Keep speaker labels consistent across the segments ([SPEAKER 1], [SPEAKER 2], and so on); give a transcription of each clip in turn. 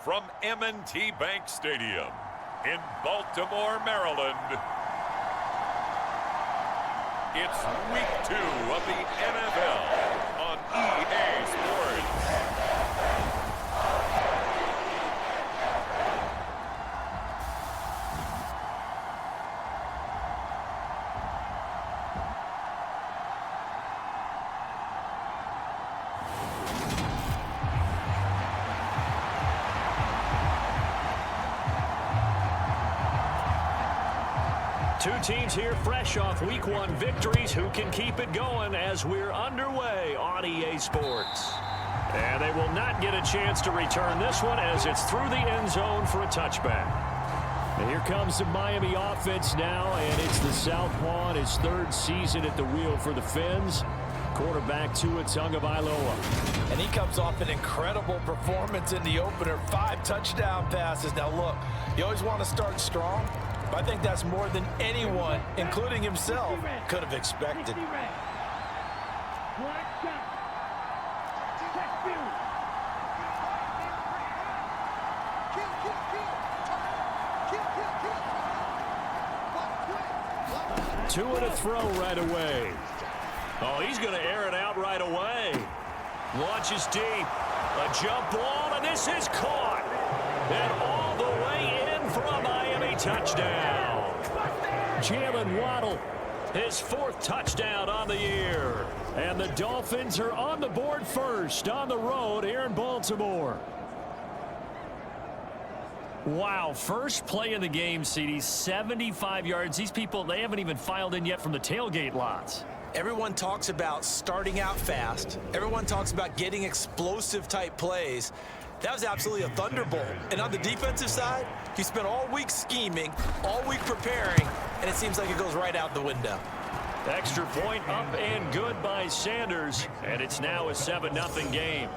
[SPEAKER 1] from M&T Bank Stadium in Baltimore, Maryland. It's week 2 of the NFL on EA Sports.
[SPEAKER 2] Two teams here fresh off Week 1 victories. Who can keep it going as we're underway on EA Sports? And they will not get a chance to return this one as it's through the end zone for a touchback. And here comes the Miami offense now, and it's the Southpaw in his 3rd season at the wheel for the Fins. Quarterback Tua Tagovailoa.
[SPEAKER 3] And he comes off an incredible performance in the opener. 5 touchdown passes. Now look, you always want to start strong. I think that's more than anyone, including himself, could have expected.
[SPEAKER 2] Tua to throw right away. Oh, he's going to air it out right away. Launches deep. A jump ball, and this is caught. And all the way in for a Miami touchdown. Jalen Waddle, his 4th touchdown on the year. And the Dolphins are on the board first on the road here in Baltimore. Wow, first play of the game, CD, 75 yards. These people, they haven't even filed in yet from the tailgate lots.
[SPEAKER 3] Everyone talks about starting out fast. Everyone talks about getting explosive type plays. That was absolutely a thunderbolt. And on the defensive side, he spent all week scheming, all week preparing, and it seems like it goes right out the window.
[SPEAKER 2] Extra point up and good by Sanders, and it's now a 7-0 game.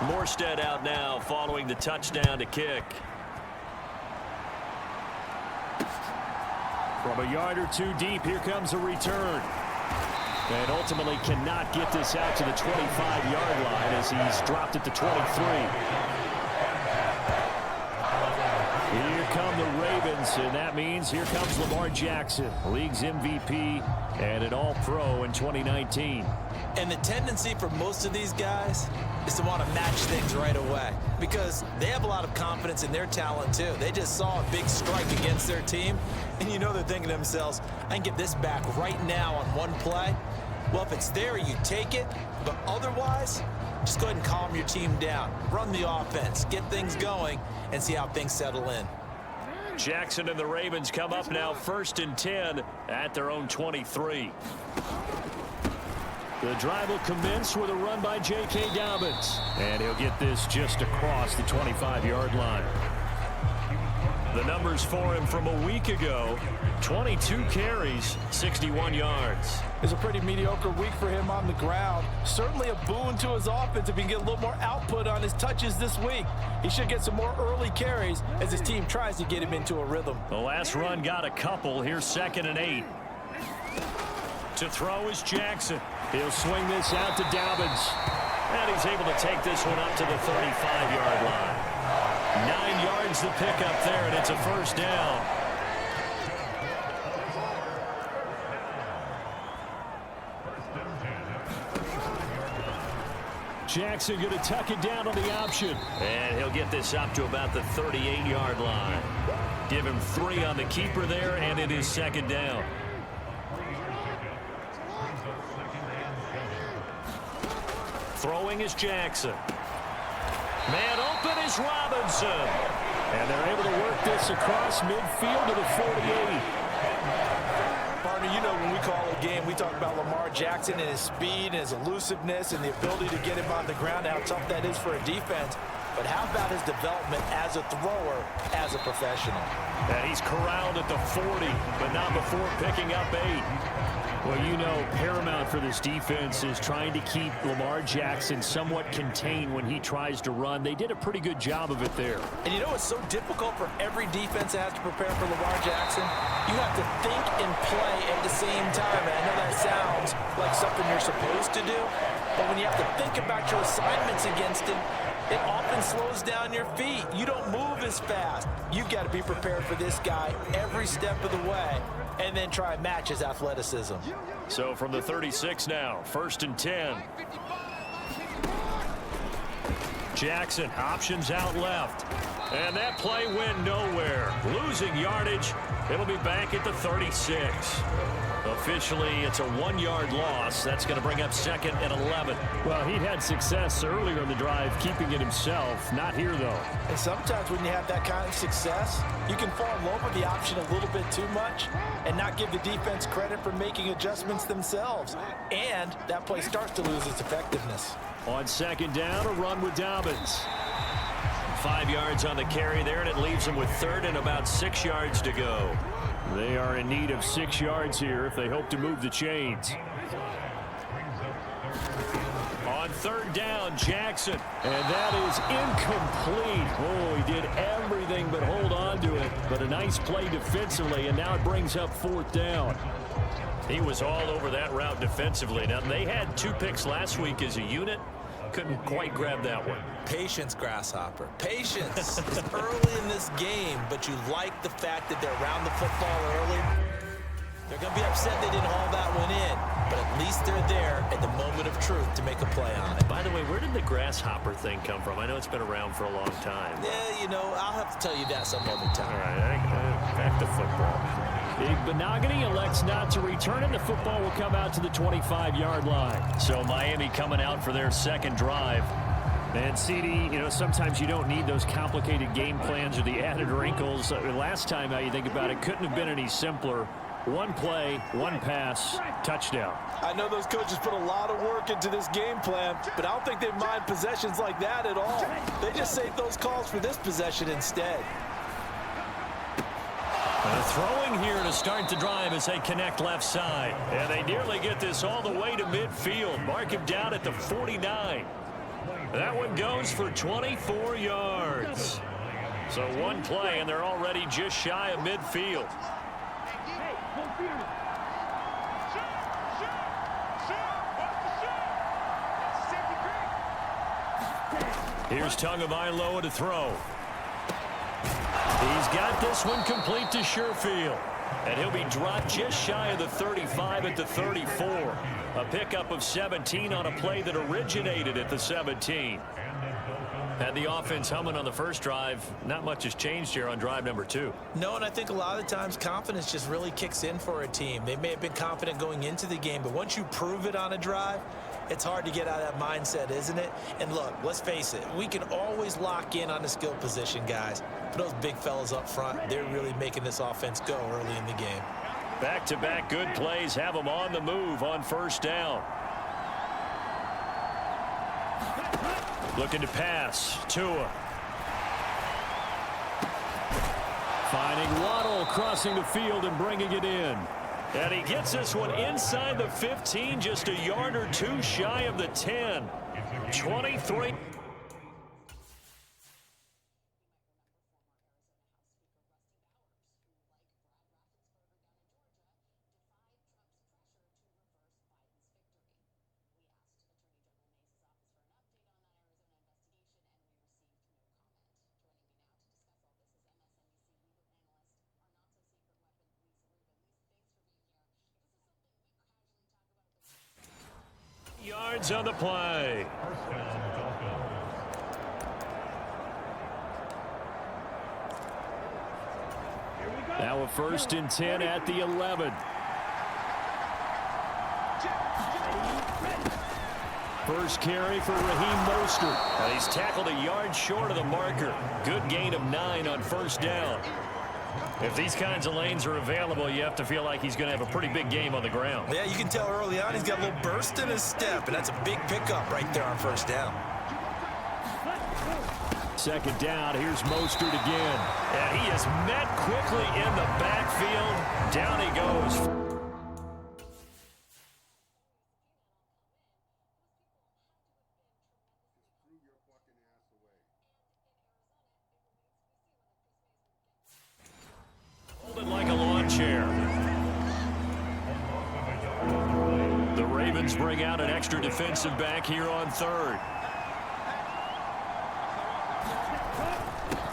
[SPEAKER 2] Morstead out now following the touchdown to kick. From a yard or 2 deep, here comes a return. And ultimately cannot get this out to the 25-yard line as he's dropped it to 23. Here come the Ravens, and that means here comes Lamar Jackson, league's MVP and an All-Pro in 2019.
[SPEAKER 3] And the tendency for most of these guys is to want to match things right away because they have a lot of confidence in their talent too. They just saw a big strike against their team, and you know they're thinking to themselves, I can get this back right now on one play. Well, if it's there, you take it, but otherwise, just go ahead and calm your team down. Run the offense, get things going, and see how things settle in.
[SPEAKER 2] Jackson and the Ravens come up now 1st and 10 at their own 23. The drive will commence with a run by J.K. Dobbins. And he'll get this just across the 25-yard line. The numbers for him from a week ago, 22 carries, 61 yards.
[SPEAKER 3] It's a pretty mediocre week for him on the ground. Certainly a boon to his offense if he can get a little more output on his touches this week. He should get some more early carries as his team tries to get him into a rhythm.
[SPEAKER 2] The last run got a couple. Here's 2nd and 8. To throw is Jackson. He'll swing this out to Dobbins. And he's able to take this one up to the 35-yard line. 9 yards the pickup there, and it's a 1st down. Jackson going to tuck it down on the option. And he'll get this up to about the 38-yard line. Give him 3 on the keeper there, and it is 2nd down. Throwing is Jackson. Man open is Robinson. And they're able to work this across midfield to the 48.
[SPEAKER 3] Partner, you know when we call a game, we talk about Lamar Jackson and his speed and his elusiveness and the ability to get him on the ground, how tough that is for a defense. but how about his development as a thrower, as a professional?
[SPEAKER 2] And he's corralled at the 40, but not before picking up 8. Well, you know, paramount for this defense is trying to keep Lamar Jackson somewhat contained when he tries to run. They did a pretty good job of it there.
[SPEAKER 3] And you know what's so difficult for every defense that has to prepare for Lamar Jackson? You have to think and play at the same time. And I know that sounds like something you're supposed to do, but when you have to think about your assignments against him, it often slows down your feet. You don't move as fast. You've got to be prepared for this guy every step of the way and then try and match his athleticism.
[SPEAKER 2] So from the 36 now, 1st and 10. Jackson options out left. And that play went nowhere. Losing yardage. It'll be back at the 36. Officially, it's a 1-yard loss. That's going to bring up 2nd and 11.
[SPEAKER 4] Well, he'd had success earlier in the drive, keeping it himself. Not here, though.
[SPEAKER 3] And sometimes when you have that kind of success, you can fall in love with the option a little bit too much and not give the defense credit for making adjustments themselves. And that play starts to lose its effectiveness.
[SPEAKER 2] On 2nd down, a run with Dobbins. 5 yards on the carry there, and it leaves them with 3rd and about 6 yards to go.
[SPEAKER 4] They are in need of 6 yards here if they hope to move the chains.
[SPEAKER 2] On 3rd down, Jackson. And that is incomplete. Oh, he did everything but hold on to it. But a nice play defensively, and now it brings up 4th down. He was all over that route defensively. Now, they had 2 picks last week as a unit. Couldn't quite grab that one.
[SPEAKER 3] Patience, Grasshopper. Patience is early in this game, but you like the fact that they're around the football early. They're going to be upset they didn't haul that one in, but at least they're there at the moment of truth to make a play on it.
[SPEAKER 2] By the way, where did the grasshopper thing come from? I know it's been around for a long time.
[SPEAKER 3] Yeah, you know, I'll have to tell you that some other time.
[SPEAKER 2] All right, back to football.
[SPEAKER 4] Benogany elects not to return, and the football will come out to the 25-yard line.
[SPEAKER 2] So Miami coming out for their 2nd drive.
[SPEAKER 4] And, CD, you know, sometimes you don't need those complicated game plans or the added wrinkles. Last time, how you think about it, couldn't have been any simpler. 1 play, 1 pass, touchdown.
[SPEAKER 3] I know those coaches put a lot of work into this game plan, but I don't think they mind possessions like that at all. They just save those calls for this possession instead.
[SPEAKER 2] Throwing here to start the drive as they connect left side. And they nearly get this all the way to midfield. Mark him down at the 49. That one goes for 24 yards. So 1 play, and they're already just shy of midfield. Here's Tagovailoa to throw. He's got this one complete to Sherfield. And he'll be dropped just shy of the 35 at the 34. A pickup of 17 on a play that originated at the 17. Had the offense humming on the first drive. Not much has changed here on drive number 2.
[SPEAKER 3] No, and I think a lot of the times confidence just really kicks in for a team. They may have been confident going into the game, but once you prove it on a drive, it's hard to get out of that mindset, isn't it? And look, let's face it, we can always lock in on the skill position, guys. But those big fellas up front, they're really making this offense go early in the game.
[SPEAKER 2] Back-to-back good plays have them on the move on 1st down. Looking to pass. Tua.
[SPEAKER 4] Finding Waddle crossing the field and bringing it in.
[SPEAKER 2] And he gets this one inside the 15, just a yard or 2 shy of the 10. 23. Yards on the play.
[SPEAKER 4] Now a 1st and 10 at the 11. First carry for Raheem Mostert.
[SPEAKER 2] And he's tackled a yard short of the marker. Good gain of 9 on 1st down. If these kinds of lanes are available, you have to feel like he's going to have a pretty big game on the ground.
[SPEAKER 3] Yeah, you can tell early on he's got a little burst in his step, and that's a big pickup right there on 1st down.
[SPEAKER 4] Second down, here's Mostert again.
[SPEAKER 2] And he is met quickly in the backfield. Down he goes. Folded like a lawn chair. The Ravens bring out an extra defensive back here on third.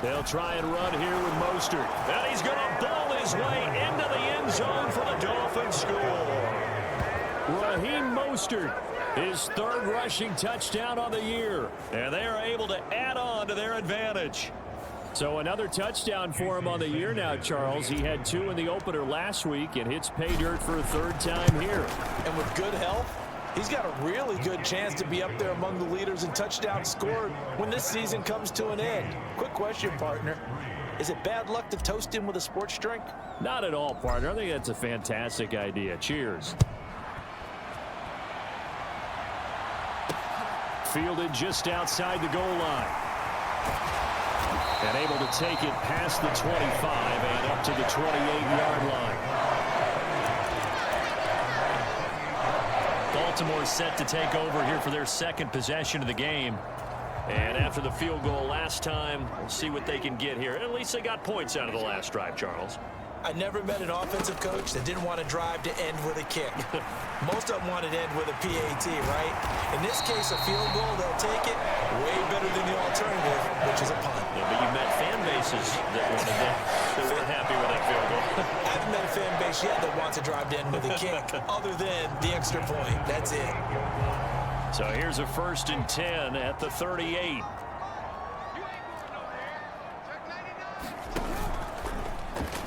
[SPEAKER 2] They'll try and run here with Mostert. And he's going to ball his way into the end zone for the Dolphins score.
[SPEAKER 4] Raheem Mostert, his third rushing touchdown on the year.
[SPEAKER 2] And they are able to add on to their advantage.
[SPEAKER 4] So another touchdown for him on the year now, Charles. He had 2 in the opener last week and hits pay dirt for a third time here.
[SPEAKER 3] And with good health, he's got a really good chance to be up there among the leaders in touchdowns scored when this season comes to an end. Quick question, partner. Is it bad luck to toast him with a sports drink?
[SPEAKER 4] Not at all, partner. I think that's a fantastic idea. Cheers. Fielded just outside the goal line. And able to take it past the 25 and up to the 28-yard line.
[SPEAKER 2] Baltimore set to take over here for their second possession of the game. And after the field goal last time, we'll see what they can get here. At least they got points out of the last drive, Charles.
[SPEAKER 3] I never met an offensive coach that didn't want to drive to end with a kick. Most of them wanted to end with a PAT, right? In this case, a field goal, they'll take it way better than the alternative, which is a punt.
[SPEAKER 2] Yeah, but you've met fan bases that wanted that weren't happy with that field goal.
[SPEAKER 3] I haven't met a fan base yet that wants to drive to end with a kick other than the extra point. That's it.
[SPEAKER 2] So here's a 1st and 10 at the 38.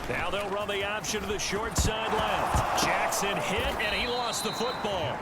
[SPEAKER 2] Now they'll run the option to the short side left. Jackson hit, and he lost the football.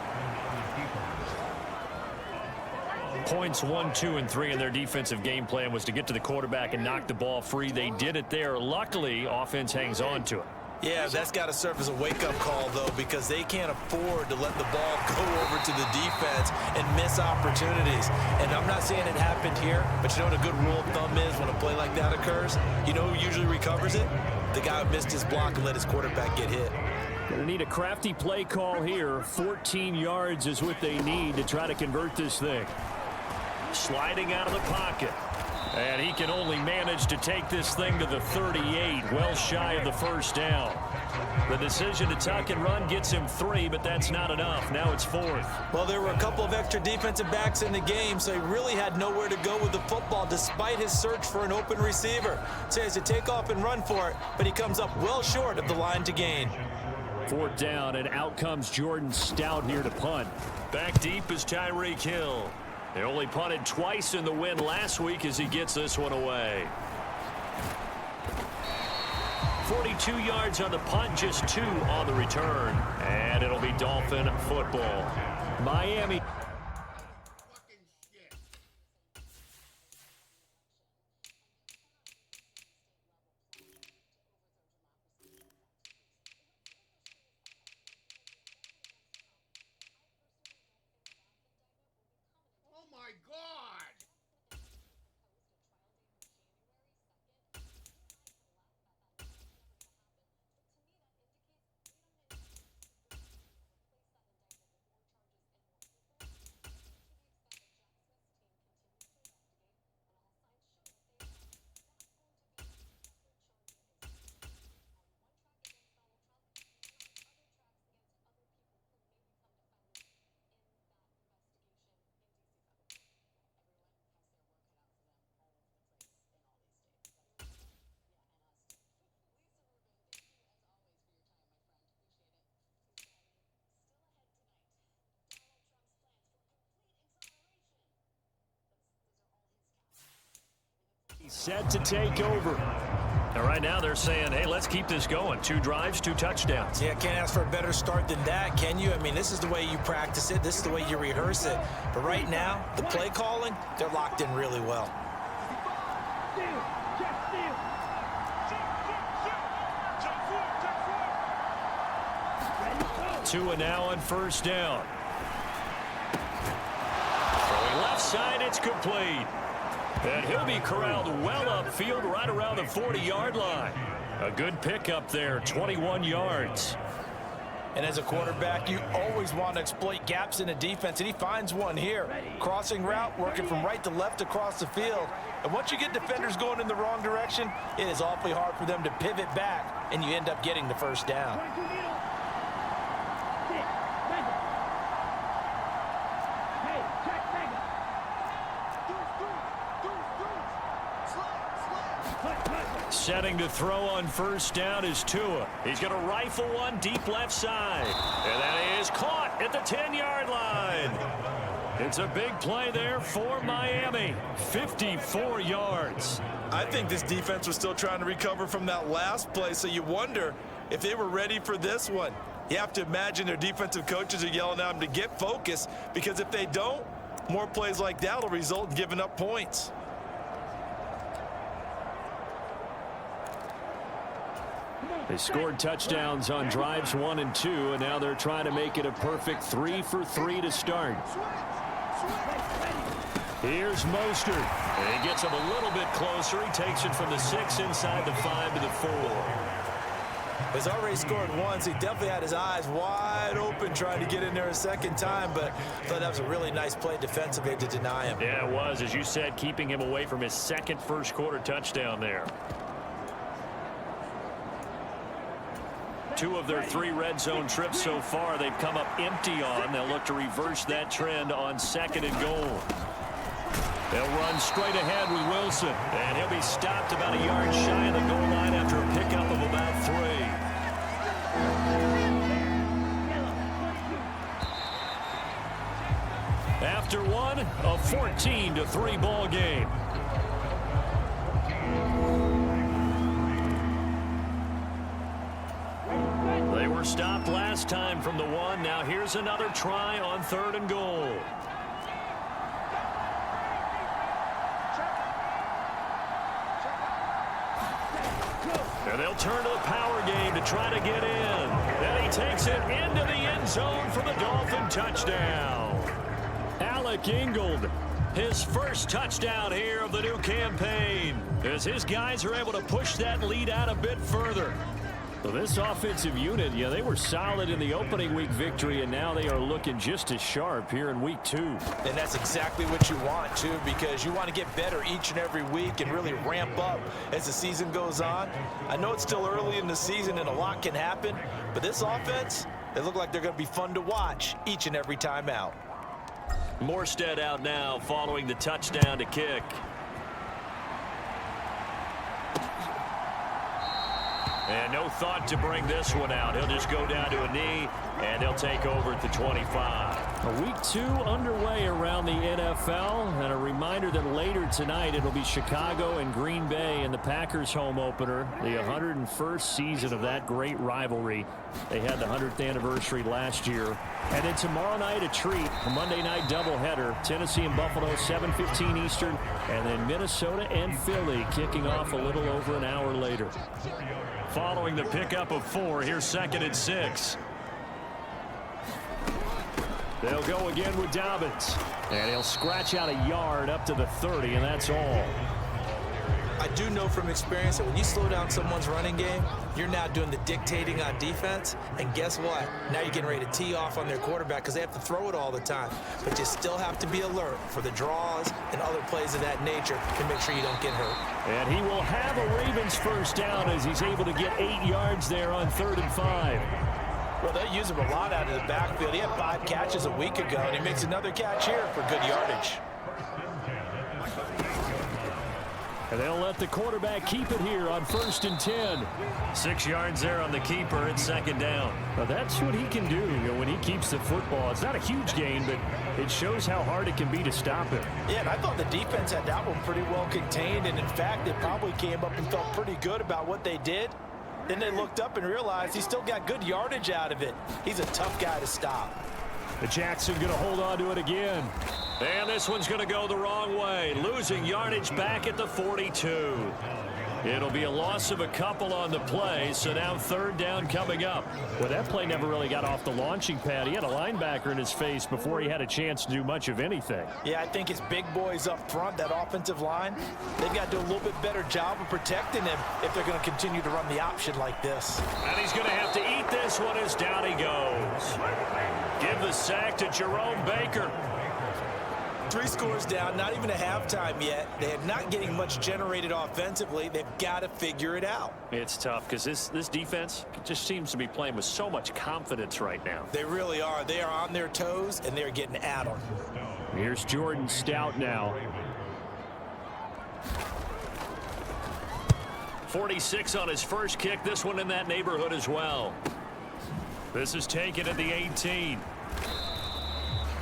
[SPEAKER 2] Points 1, 2, and 3 in their defensive game plan was to get to the quarterback and knock the ball free. They did it there. Luckily, offense hangs on to it.
[SPEAKER 3] Yeah, that's got to serve as a wake-up call, though, because they can't afford to let the ball go over to the defense and miss opportunities. And I'm not saying it happened here, but you know what a good rule of thumb is when a play like that occurs? You know who usually recovers it? The guy who missed his block and let his quarterback get hit.
[SPEAKER 4] Gonna need a crafty play call here. 14 yards is what they need to try to convert this thing.
[SPEAKER 2] Sliding out of the pocket. And he can only manage to take this thing to the 38, well shy of the first down. The decision to tuck and run gets him 3, but that's not enough. Now it's 4th.
[SPEAKER 3] Well, there were a couple of extra defensive backs in the game, so he really had nowhere to go with the football despite his search for an open receiver. So he has to take off and run for it, but he comes up well short of the line to gain.
[SPEAKER 4] 4th down, and out comes Jordan Stout here to punt.
[SPEAKER 2] Back deep is Tyreek Hill. They only punted twice in the win last week as he gets this one away. 42 yards on the punt, just 2 on the return. And it'll be Dolphin football.
[SPEAKER 4] Miami. Set to take over.
[SPEAKER 2] And right now they're saying, hey, let's keep this going. 2 drives, 2 touchdowns.
[SPEAKER 3] Yeah, can't ask for a better start than that, can you? I mean, this is the way you practice it. This is the way you rehearse it. But right now, the play calling, they're locked in really well.
[SPEAKER 2] Tua now on 1st down. Throwing left side, it's complete. And he'll be corralled well upfield right around the 40-yard line. A good pickup there, 21 yards.
[SPEAKER 3] And as a quarterback, you always want to exploit gaps in the defense, and he finds one here. Crossing route, working from right to left across the field. And once you get defenders going in the wrong direction, it is awfully hard for them to pivot back, and you end up getting the first down.
[SPEAKER 2] Setting to throw on first down is Tua. He's going to rifle one deep left side. And that is caught at the 10-yard line. It's a big play there for Miami. 54 yards.
[SPEAKER 3] I think this defense was still trying to recover from that last play, so you wonder if they were ready for this one. You have to imagine their defensive coaches are yelling at them to get focused, because if they don't, more plays like that will result in giving up points.
[SPEAKER 4] They scored touchdowns on drives 1 and 2, and now they're trying to make it a perfect 3 for 3 to start. Here's Mostert. And he gets him a little bit closer. He takes it from the 6 inside the 5 to the 4.
[SPEAKER 3] He's already scored once. He definitely had his eyes wide open trying to get in there a second time, but I thought that was a really nice play defensively to deny him.
[SPEAKER 4] Yeah, it was, as you said, keeping him away from his second first-quarter touchdown there. 2 of their 3 red zone trips so far they've come up empty on. They'll look to reverse that trend on 2nd and goal. They'll run straight ahead with Wilson, and he'll be stopped about a yard shy of the goal line after a pickup of about 3. After one, a 14-3 ball game. They were stopped last time from the 1. Now here's another try on 3rd and goal. And they'll turn to the power game to try to get in. And he takes it into the end zone for the Dolphin touchdown. Alec Ingold, his first touchdown here of the new campaign, as his guys are able to push that lead out a bit further. So this offensive unit, yeah, they were solid in the opening week victory, and now they are looking just as sharp here in week 2.
[SPEAKER 3] And that's exactly what you want, too, because you want to get better each and every week and really ramp up as the season goes on. I know it's still early in the season and a lot can happen, but this offense, they look like they're going to be fun to watch each and every time out.
[SPEAKER 2] Morstead out now following the touchdown to kick. And no thought to bring this one out. He'll just go down to a knee, and he'll take over at the 25.
[SPEAKER 4] Week 2 underway around the NFL, and a reminder that later tonight it'll be Chicago and Green Bay in the Packers home opener, the 101st season of that great rivalry. They had the 100th anniversary last year. And then tomorrow night a treat, a Monday night doubleheader, Tennessee and Buffalo 7:15 Eastern, and then Minnesota and Philly kicking off a little over an hour later.
[SPEAKER 2] Following the pickup of 4, here's 2nd and 6.
[SPEAKER 4] They'll go again with Dobbins. And he'll scratch out a yard up to the 30, and that's all.
[SPEAKER 3] I do know from experience that when you slow down someone's running game, you're now doing the dictating on defense. And guess what? Now you're getting ready to tee off on their quarterback because they have to throw it all the time. But you still have to be alert for the draws and other plays of that nature to make sure you don't get hurt.
[SPEAKER 4] And he will have a Ravens first down as he's able to get 8 yards there on 3rd and 5.
[SPEAKER 3] Well, they use him a lot out of the backfield. He had 5 catches a week ago, and he makes another catch here for good yardage.
[SPEAKER 4] And they'll let the quarterback keep it here on 1st and 10.
[SPEAKER 2] 6 yards there on the keeper at 2nd down.
[SPEAKER 4] Now that's what he can do, when he keeps the football. It's not a huge gain, but it shows how hard it can be to stop him.
[SPEAKER 3] Yeah, and I thought the defense had that one pretty well contained, and in fact, they probably came up and felt pretty good about what they did. Then they looked up and realized he still got good yardage out of it. He's a tough guy to stop.
[SPEAKER 4] The Jackson going to hold on to it again.
[SPEAKER 2] And this one's going to go the wrong way, losing yardage back at the 42.
[SPEAKER 4] It'll be a loss of a couple on the play, so now third down coming up. Well, that play never really got off the launching pad. He had a linebacker in his face before he had a chance to do much of anything.
[SPEAKER 3] Yeah, I think his big boys up front, that offensive line, they've got to do a little bit better job of protecting him if they're going to continue to run the option like this.
[SPEAKER 2] And he's going to have to eat this one as down he goes. Give the sack to Jerome Baker.
[SPEAKER 3] 3 scores down, not even a halftime yet. They are not getting much generated offensively. They've got to figure it out.
[SPEAKER 4] It's tough because this defense just seems to be playing with so much confidence right now.
[SPEAKER 3] They really are. They are on their toes, and they're getting at them.
[SPEAKER 4] Here's Jordan Stout now.
[SPEAKER 2] 46 on his first kick. This one in that neighborhood as well.
[SPEAKER 4] This is taken at the 18.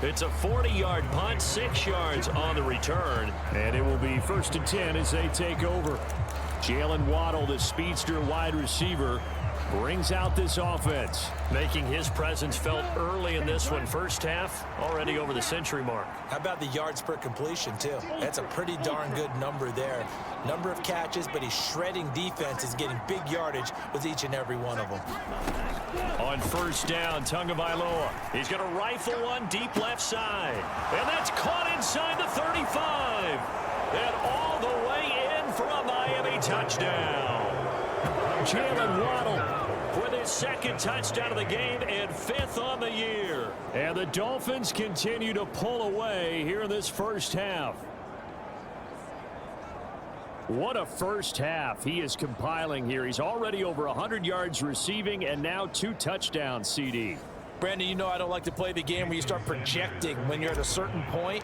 [SPEAKER 2] It's a 40-yard punt, 6 yards on the return.
[SPEAKER 4] And it will be 1st and 10 as they take over. Jalen Waddle, the speedster wide receiver, brings out this offense.
[SPEAKER 2] Making his presence felt early in this one. First half, already over the century mark.
[SPEAKER 3] How about the yards per completion, too? That's a pretty darn good number there. Number of catches, but he's shredding defense, is getting big yardage with each and every one of them.
[SPEAKER 2] On first down, Tagovailoa. He's going to rifle one deep left side. And that's caught inside the 35. And all the way in for a Miami touchdown.
[SPEAKER 4] Jalen Waddle
[SPEAKER 2] with his second touchdown of the game and 5th on the year.
[SPEAKER 4] And the Dolphins continue to pull away here in this first half. What a first half he is compiling here. He's already over 100 yards receiving and now 2 touchdowns, CD.
[SPEAKER 3] Brandon, you know I don't like to play the game where you start projecting when you're at a certain point.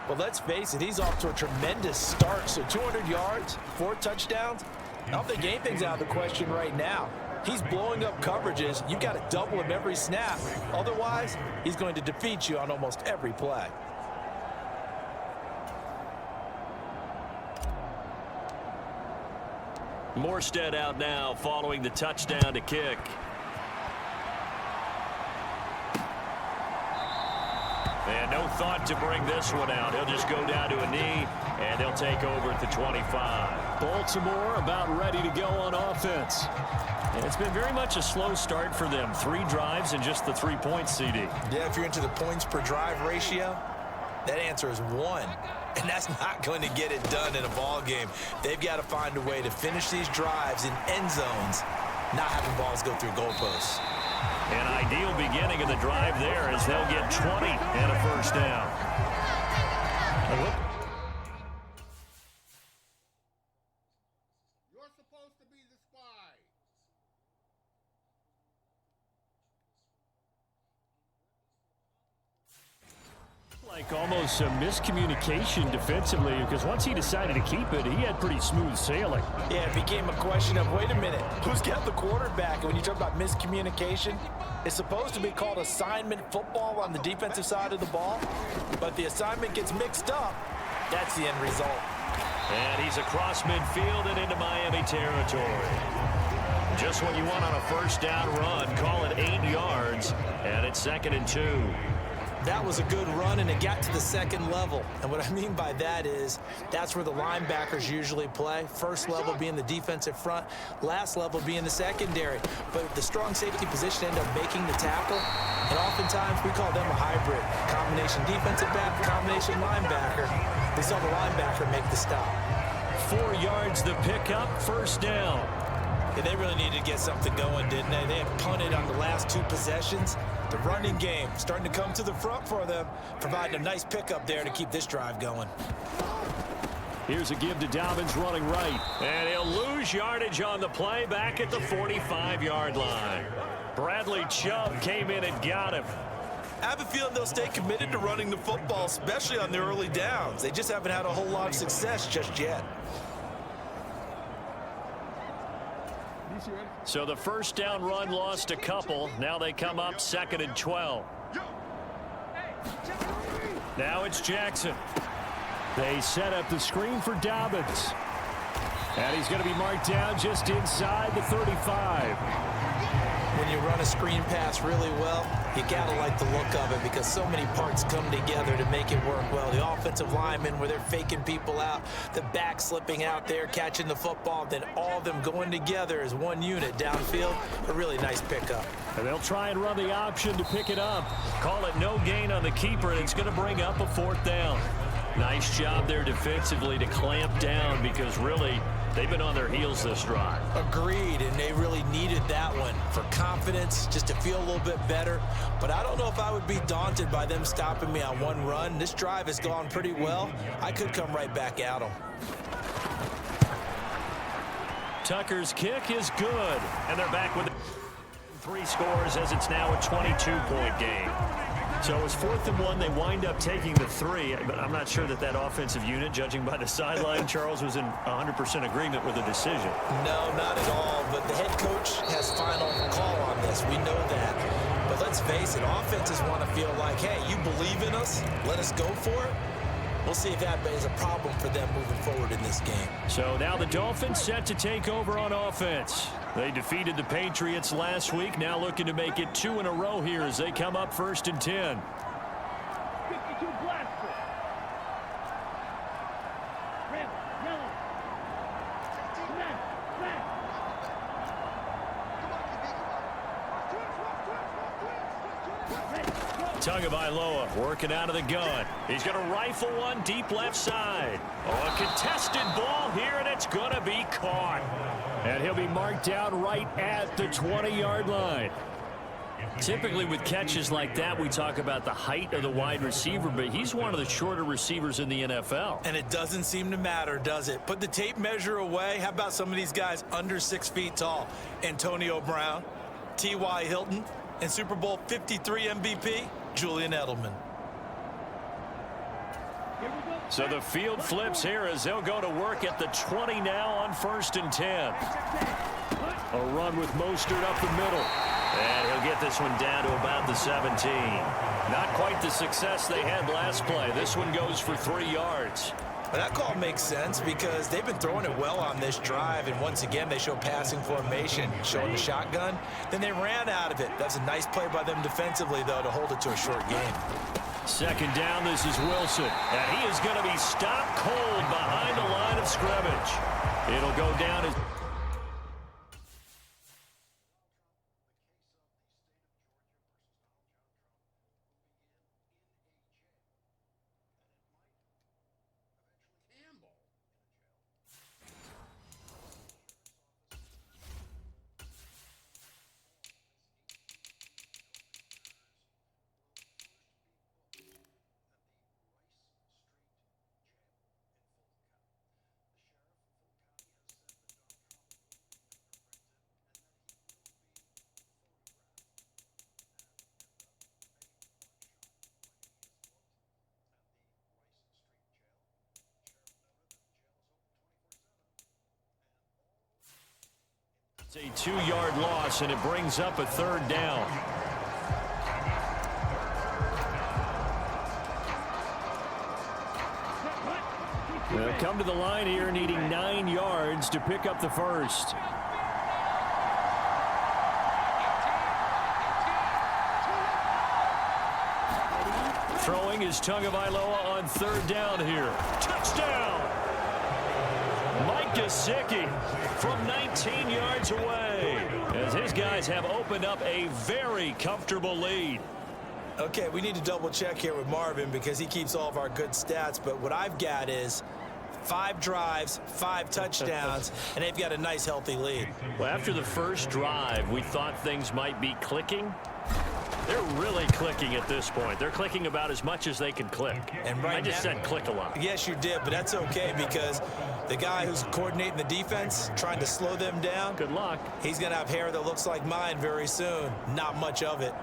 [SPEAKER 3] But let's face it, he's off to a tremendous start. So 200 yards, 4 touchdowns. I don't think anything's out of the question right now. He's blowing up coverages. You've got to double him every snap. Otherwise, he's going to defeat you on almost every play.
[SPEAKER 2] Morstead out now following the touchdown to kick. And no thought to bring this one out. He'll just go down to a knee, and they'll take over at the 25.
[SPEAKER 4] Baltimore about ready to go on offense.
[SPEAKER 2] And it's been very much a slow start for them. 3 drives and just the 3 points, CD.
[SPEAKER 3] Yeah, if you're into the points per drive ratio, that answer is 1. And that's not going to get it done in a ball game. They've got to find a way to finish these drives in end zones, not having balls go through goalposts.
[SPEAKER 2] An ideal beginning of the drive there as they'll get 20 and a first down.
[SPEAKER 5] You're supposed to be the spy.
[SPEAKER 4] Like almost a miscommunication defensively, because once he decided to keep it, he had pretty smooth sailing.
[SPEAKER 3] Yeah, it became a question of, wait a minute, who's got the quarterback? And when you talk about miscommunication, it's supposed to be called assignment football on the defensive side of the ball, but the assignment gets mixed up. That's the end result.
[SPEAKER 2] And he's across midfield and into Miami territory. Just what you want on a first down run. Call it 8 yards, and it's 2nd and 2.
[SPEAKER 3] That was a good run, and it got to the second level. And what I mean by that is that's where the linebackers usually play. First level being the defensive front, last level being the secondary. But the strong safety position ended up making the tackle, and oftentimes we call them a hybrid. Combination defensive back, combination linebacker. We saw the linebacker make the stop.
[SPEAKER 2] 4 yards the pickup, first down.
[SPEAKER 3] Yeah, they really needed to get something going, didn't they? They had punted on the last 2 possessions. The running game starting to come to the front for them, providing a nice pickup there to keep this drive going.
[SPEAKER 4] Here's a give to Dobbins running right.
[SPEAKER 2] And he'll lose yardage on the play back at the 45-yard line. Bradley Chubb came in and got him.
[SPEAKER 3] I have a feeling they'll stay committed to running the football, especially on their early downs. They just haven't had a whole lot of success just yet.
[SPEAKER 2] So the first down run lost a couple. Now they come up 2nd and 12.
[SPEAKER 4] Now it's Jackson. They set up the screen for Dobbins. And he's going to be marked down just inside the 35.
[SPEAKER 3] when you run a screen pass really well, you got to like the look of it because so many parts come together to make it work well. The offensive linemen, where they're faking people out, the back slipping out there, catching the football, then all of them going together as one unit downfield. A really nice pickup.
[SPEAKER 4] And they'll try and run the option to pick it up. Call it no gain on the keeper, and it's going to bring up a 4th down. Nice job there defensively to clamp down because really they've been on their heels this drive.
[SPEAKER 3] Agreed, and they really needed that one for confidence, just to feel a little bit better. But I don't know if I would be daunted by them stopping me on one run. This drive has gone pretty well. I could come right back at them.
[SPEAKER 4] Tucker's kick is good, and they're back with 3 scores as it's now a 22-point game. So it was 4th and 1. They wind up taking the 3, but I'm not sure that that offensive unit, judging by the sideline, Charles, was in 100% agreement with the decision.
[SPEAKER 3] No, not at all, but the head coach has final call on this. We know that. But let's face it, offenses want to feel like, hey, you believe in us, let us go for it. We'll see if that is a problem for them moving forward in this game.
[SPEAKER 4] So now the Dolphins set to take over on offense. They defeated the Patriots last week, now looking to make it 2 in a row here as they come up 1st and 10.
[SPEAKER 6] 52 blaster. Red, yellow. Red, red.
[SPEAKER 4] Tagovailoa working out of the gun. He's going to rifle one deep left side. Oh, a contested ball here, and it's going to be caught. And he'll be marked down right at the 20-yard line. Typically with catches like that, we talk about the height of the wide receiver, but he's one of the shorter receivers in the NFL.
[SPEAKER 3] And it doesn't seem to matter, does it? Put the tape measure away. How about some of these guys under 6 feet tall? Antonio Brown, T.Y. Hilton, and Super Bowl 53 MVP, Julian Edelman.
[SPEAKER 4] So the field flips here as they'll go to work at the 20 now on 1st and 10. A run with Mostert up the middle. And he'll get this one down to about the 17. Not quite the success they had last play. This one goes for 3 yards.
[SPEAKER 3] But that call makes sense because they've been throwing it well on this drive, and once again they show passing formation, showing the shotgun. Then they ran out of it. That's a nice play by them defensively, though, to hold it to a short game.
[SPEAKER 4] 2nd down, this is Wilson. And he is going to be stopped cold behind the line of scrimmage. It'll go down as... It's a 2-yard loss, and it brings up a 3rd down. They'll come to the line here, needing 9 yards to pick up the 1st. Throwing is Tagovailoa on 3rd down here. Touchdown! Mike Gesicki from 19 yards away as his guys have opened up a very comfortable lead.
[SPEAKER 3] Okay, we need to double check here with Marvin because he keeps all of our good stats, but what I've got is 5 drives, 5 touchdowns, and they've got a nice healthy lead.
[SPEAKER 4] Well, after the first drive, we thought things might be clicking. They're really clicking at this point. They're clicking about as much as they can click.
[SPEAKER 3] And right
[SPEAKER 4] I just said click a lot.
[SPEAKER 3] Yes, you did, but that's okay because the guy who's coordinating the defense, trying to slow them down,
[SPEAKER 4] Good luck.
[SPEAKER 3] he's going to have hair that looks like mine very soon. Not much of it.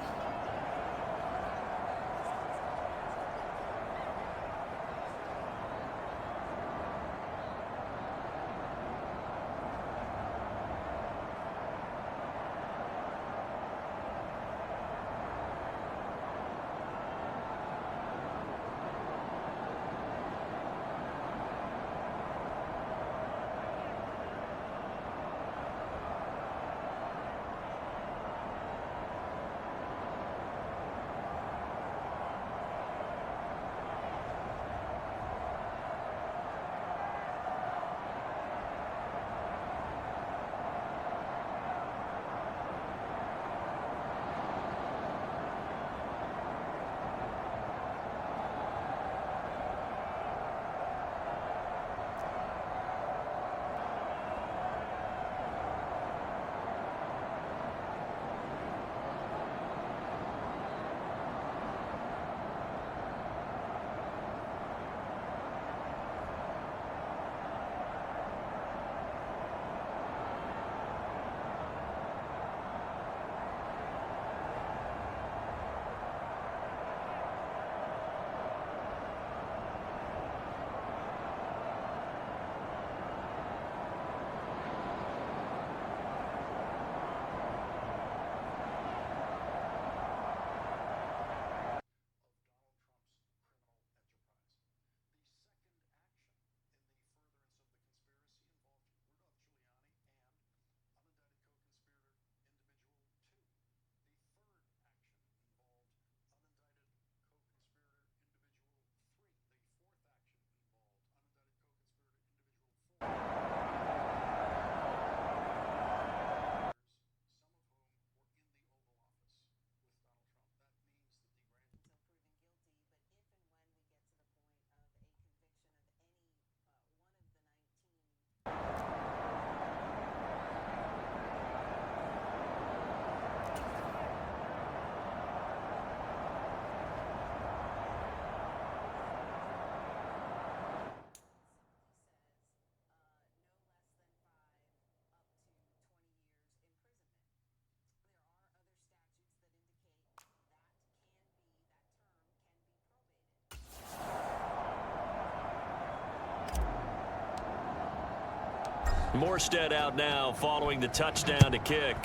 [SPEAKER 2] Morstead out now following the touchdown to kick.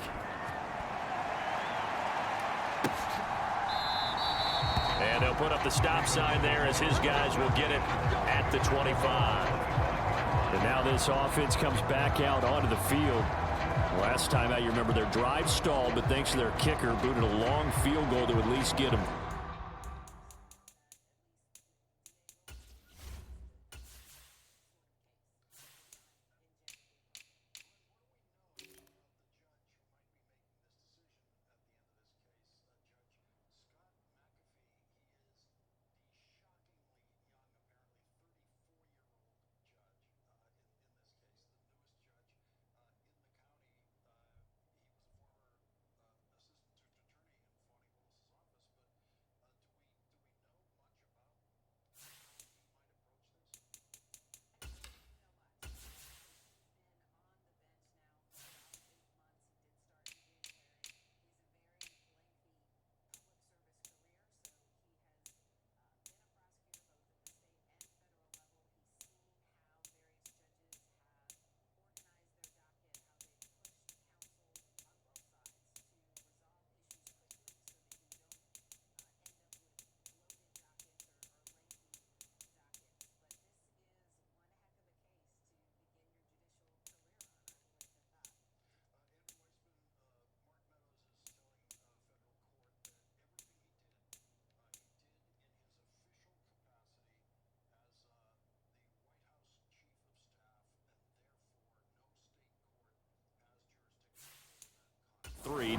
[SPEAKER 2] And they'll put up the stop sign there as his guys will get it at the 25.
[SPEAKER 4] And now this offense comes back out onto the field. Last time out, you remember their drive stalled, but thanks to their kicker, booted a long field goal to at least get them.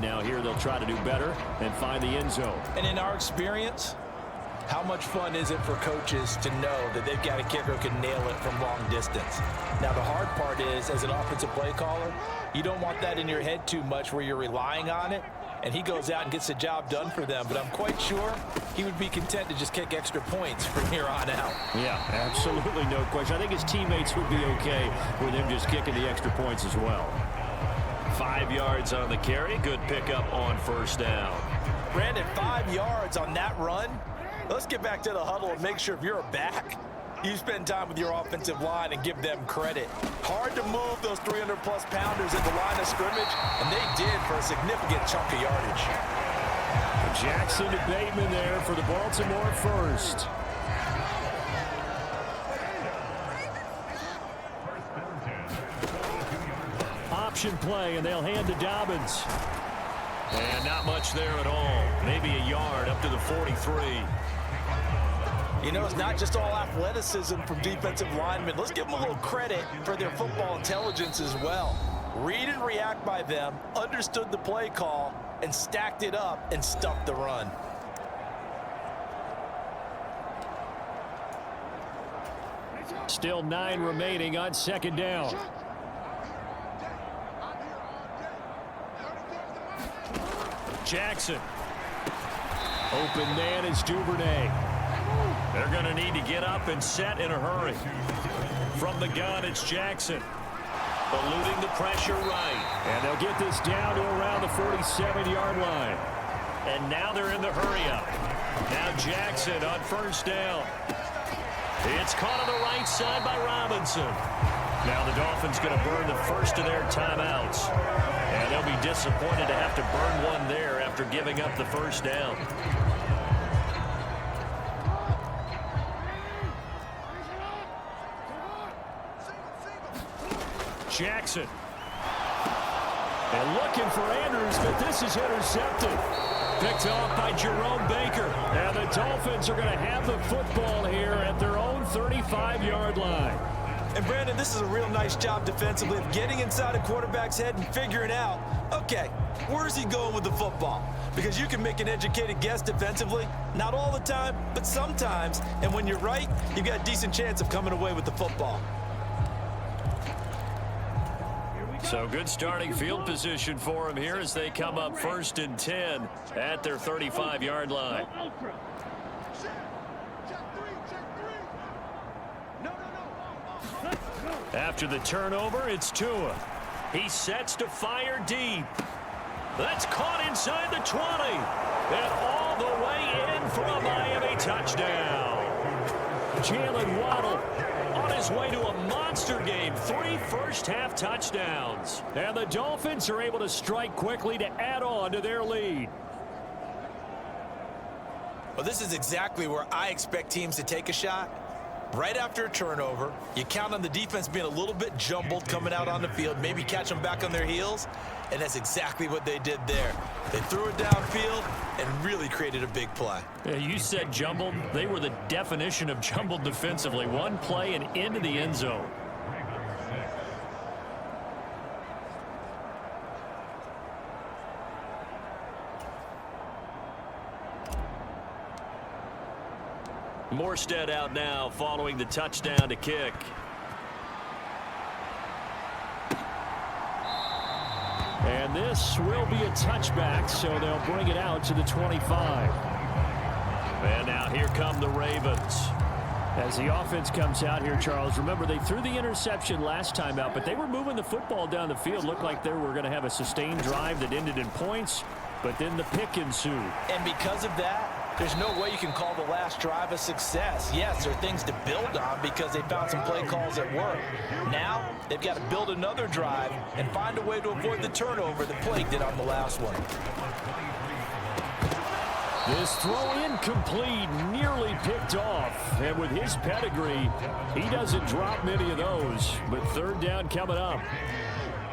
[SPEAKER 4] Now here they'll try to do better and find the end zone.
[SPEAKER 3] And in our experience, how much fun is it for coaches to know that they've got a kicker who can nail it from long distance? Now the hard part is, as an offensive play caller, you don't want that in your head too much where you're relying on it, and he goes out and gets the job done for them. But I'm quite sure he would be content to just kick extra points from here on out.
[SPEAKER 4] Yeah, absolutely no question. I think his teammates would be okay with him just kicking the extra points as well.
[SPEAKER 2] 5 yards on the carry. Good pickup on first down.
[SPEAKER 3] Brandon, 5 yards on that run. Let's get back to the huddle and make sure if you're a back, you spend time with your offensive line and give them credit. Hard to move those 300-plus pounders at the line of scrimmage, and they did for a significant chunk of yardage.
[SPEAKER 4] Jackson to Bateman there for the Baltimore first. Option play, and they'll hand to Dobbins.
[SPEAKER 2] And not much there at all. Maybe a yard up to the 43.
[SPEAKER 3] You know, it's not just all athleticism from defensive linemen. Let's give them a little credit for their football intelligence as well. Read and react by them, understood the play call, and stacked it up and stuffed the run.
[SPEAKER 4] Still 9 remaining on second down. Jackson. Open man is Duvernay.
[SPEAKER 2] They're going to need to get up and set in a hurry. From the gun, it's Jackson. Eluding the pressure right.
[SPEAKER 4] And they'll get this down to around the 47-yard line.
[SPEAKER 2] And now they're in the hurry-up. Now Jackson on first down. It's caught on the right side by Robinson. Now the Dolphins going to burn the first of their timeouts. And they'll be disappointed to have to burn one there after giving up the first down.
[SPEAKER 4] Jackson. And looking for Andrews, but this is intercepted. Picked off by Jerome Baker. And the Dolphins are going to have the football here at their own 35-yard line.
[SPEAKER 3] And Brandon, this is a real nice job defensively of getting inside a quarterback's head and figuring out, okay, where's he going with the football? Because you can make an educated guess defensively, not all the time, but sometimes. And when you're right, you've got a decent chance of coming away with the football.
[SPEAKER 2] So good starting field position for them here as they come up 1st and 10 at their 35-yard line.
[SPEAKER 4] After the turnover, it's Tua.
[SPEAKER 2] He sets to fire deep. That's caught inside the 20. And all the way in for a Miami touchdown. Jalen Waddle on his way to a monster game. 3 first-half touchdowns. And the Dolphins are able to strike quickly to add on to their lead.
[SPEAKER 3] Well, this is exactly where I expect teams to take a shot. Right after a turnover, you count on the defense being a little bit jumbled coming out on the field, maybe catch them back on their heels, and that's exactly what they did there. They threw it downfield and really created a big play.
[SPEAKER 4] Yeah, you said jumbled. They were the definition of jumbled defensively. One play and into the end zone.
[SPEAKER 2] Morstead out now following the touchdown to kick.
[SPEAKER 4] And this will be a touchback, so they'll bring it out to the 25.
[SPEAKER 2] And now here come the Ravens.
[SPEAKER 4] As the offense comes out here, Charles, remember they threw the interception last time out, but they were moving the football down the field. Looked like they were going to have a sustained drive that ended in points, but then the pick ensued.
[SPEAKER 3] And because of that, there's no way you can call the last drive a success. Yes, there are things to build on because they found some play calls that work. Now, they've got to build another drive and find a way to avoid the turnover that plagued it on the last one.
[SPEAKER 4] This throw incomplete, nearly picked off. And with his pedigree, he doesn't drop many of those. But third down coming up.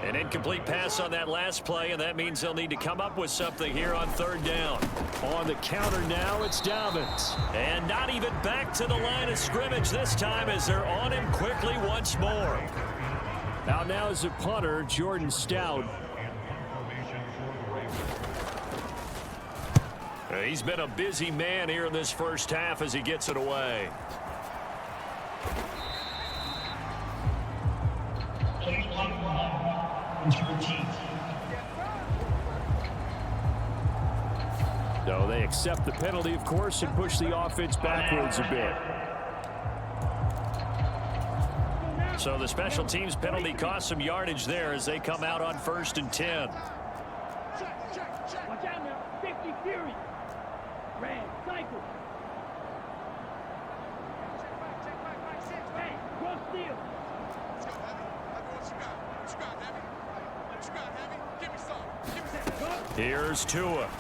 [SPEAKER 2] An incomplete pass on that last play, and that means they'll need to come up with something here on third down.
[SPEAKER 4] On the counter now, it's Dobbins.
[SPEAKER 2] And not even back to the line of scrimmage this time as they're on him quickly once more.
[SPEAKER 4] Out now is a punter, Jordan Stout.
[SPEAKER 2] He's been a busy man here in this first half as he gets it away.
[SPEAKER 4] So they accept the penalty, of course, and push the offense backwards a bit.
[SPEAKER 2] So the special teams penalty cost some yardage there as they come out on 1st and 10.
[SPEAKER 6] Watch out now. 50 Fury. Red, cycle. Hey, cross steal.
[SPEAKER 2] Here's Tua.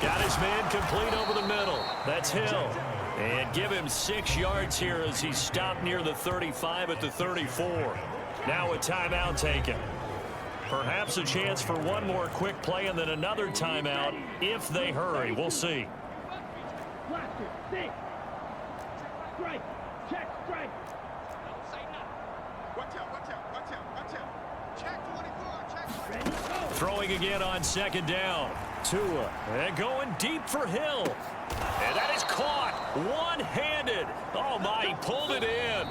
[SPEAKER 2] Got his man complete over the middle. That's Hill. And give him 6 yards here as he stopped near the 35 at the 34. Now a timeout taken. Perhaps a chance for one more quick play and then another timeout if they hurry. We'll see.
[SPEAKER 6] Blaster, six. Strike. Check, strike.
[SPEAKER 5] Watch out, watch out, watch out, watch out. Check 24, check 24.
[SPEAKER 6] Ready, go.
[SPEAKER 2] Throwing again on 2nd down. Tua. And going deep for Hill. And that is caught. One-handed. Oh, my, he pulled it in.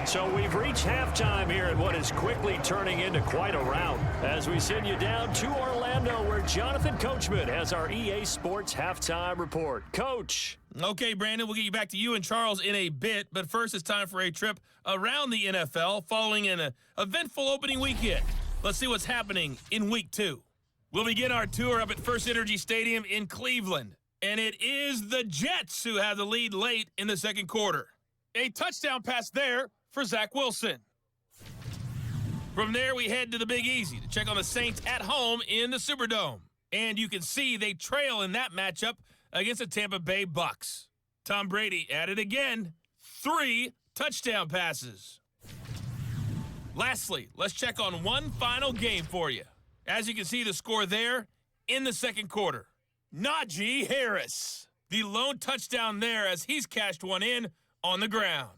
[SPEAKER 2] So we've reached halftime here in what is quickly turning into quite a rout as we send you down to Orlando where Jonathan Coachman has our EA Sports Halftime Report. Coach.
[SPEAKER 7] Okay, Brandon, we'll get you back to you and Charles in a bit, but first it's time for a trip around the NFL following an eventful opening weekend. Let's see what's happening in Week 2. We'll begin our tour up at First Energy Stadium in Cleveland, and it is the Jets who have the lead late in the second quarter. A touchdown pass there for Zach Wilson. From there, we head to the Big Easy to check on the Saints at home in the Superdome. And you can see they trail in that matchup against the Tampa Bay Bucks. Tom Brady at it again. 3 touchdown passes. Lastly, let's check on one final game for you. As you can see the score there in the second quarter. Najee Harris, the lone touchdown there as he's cashed one in on the ground.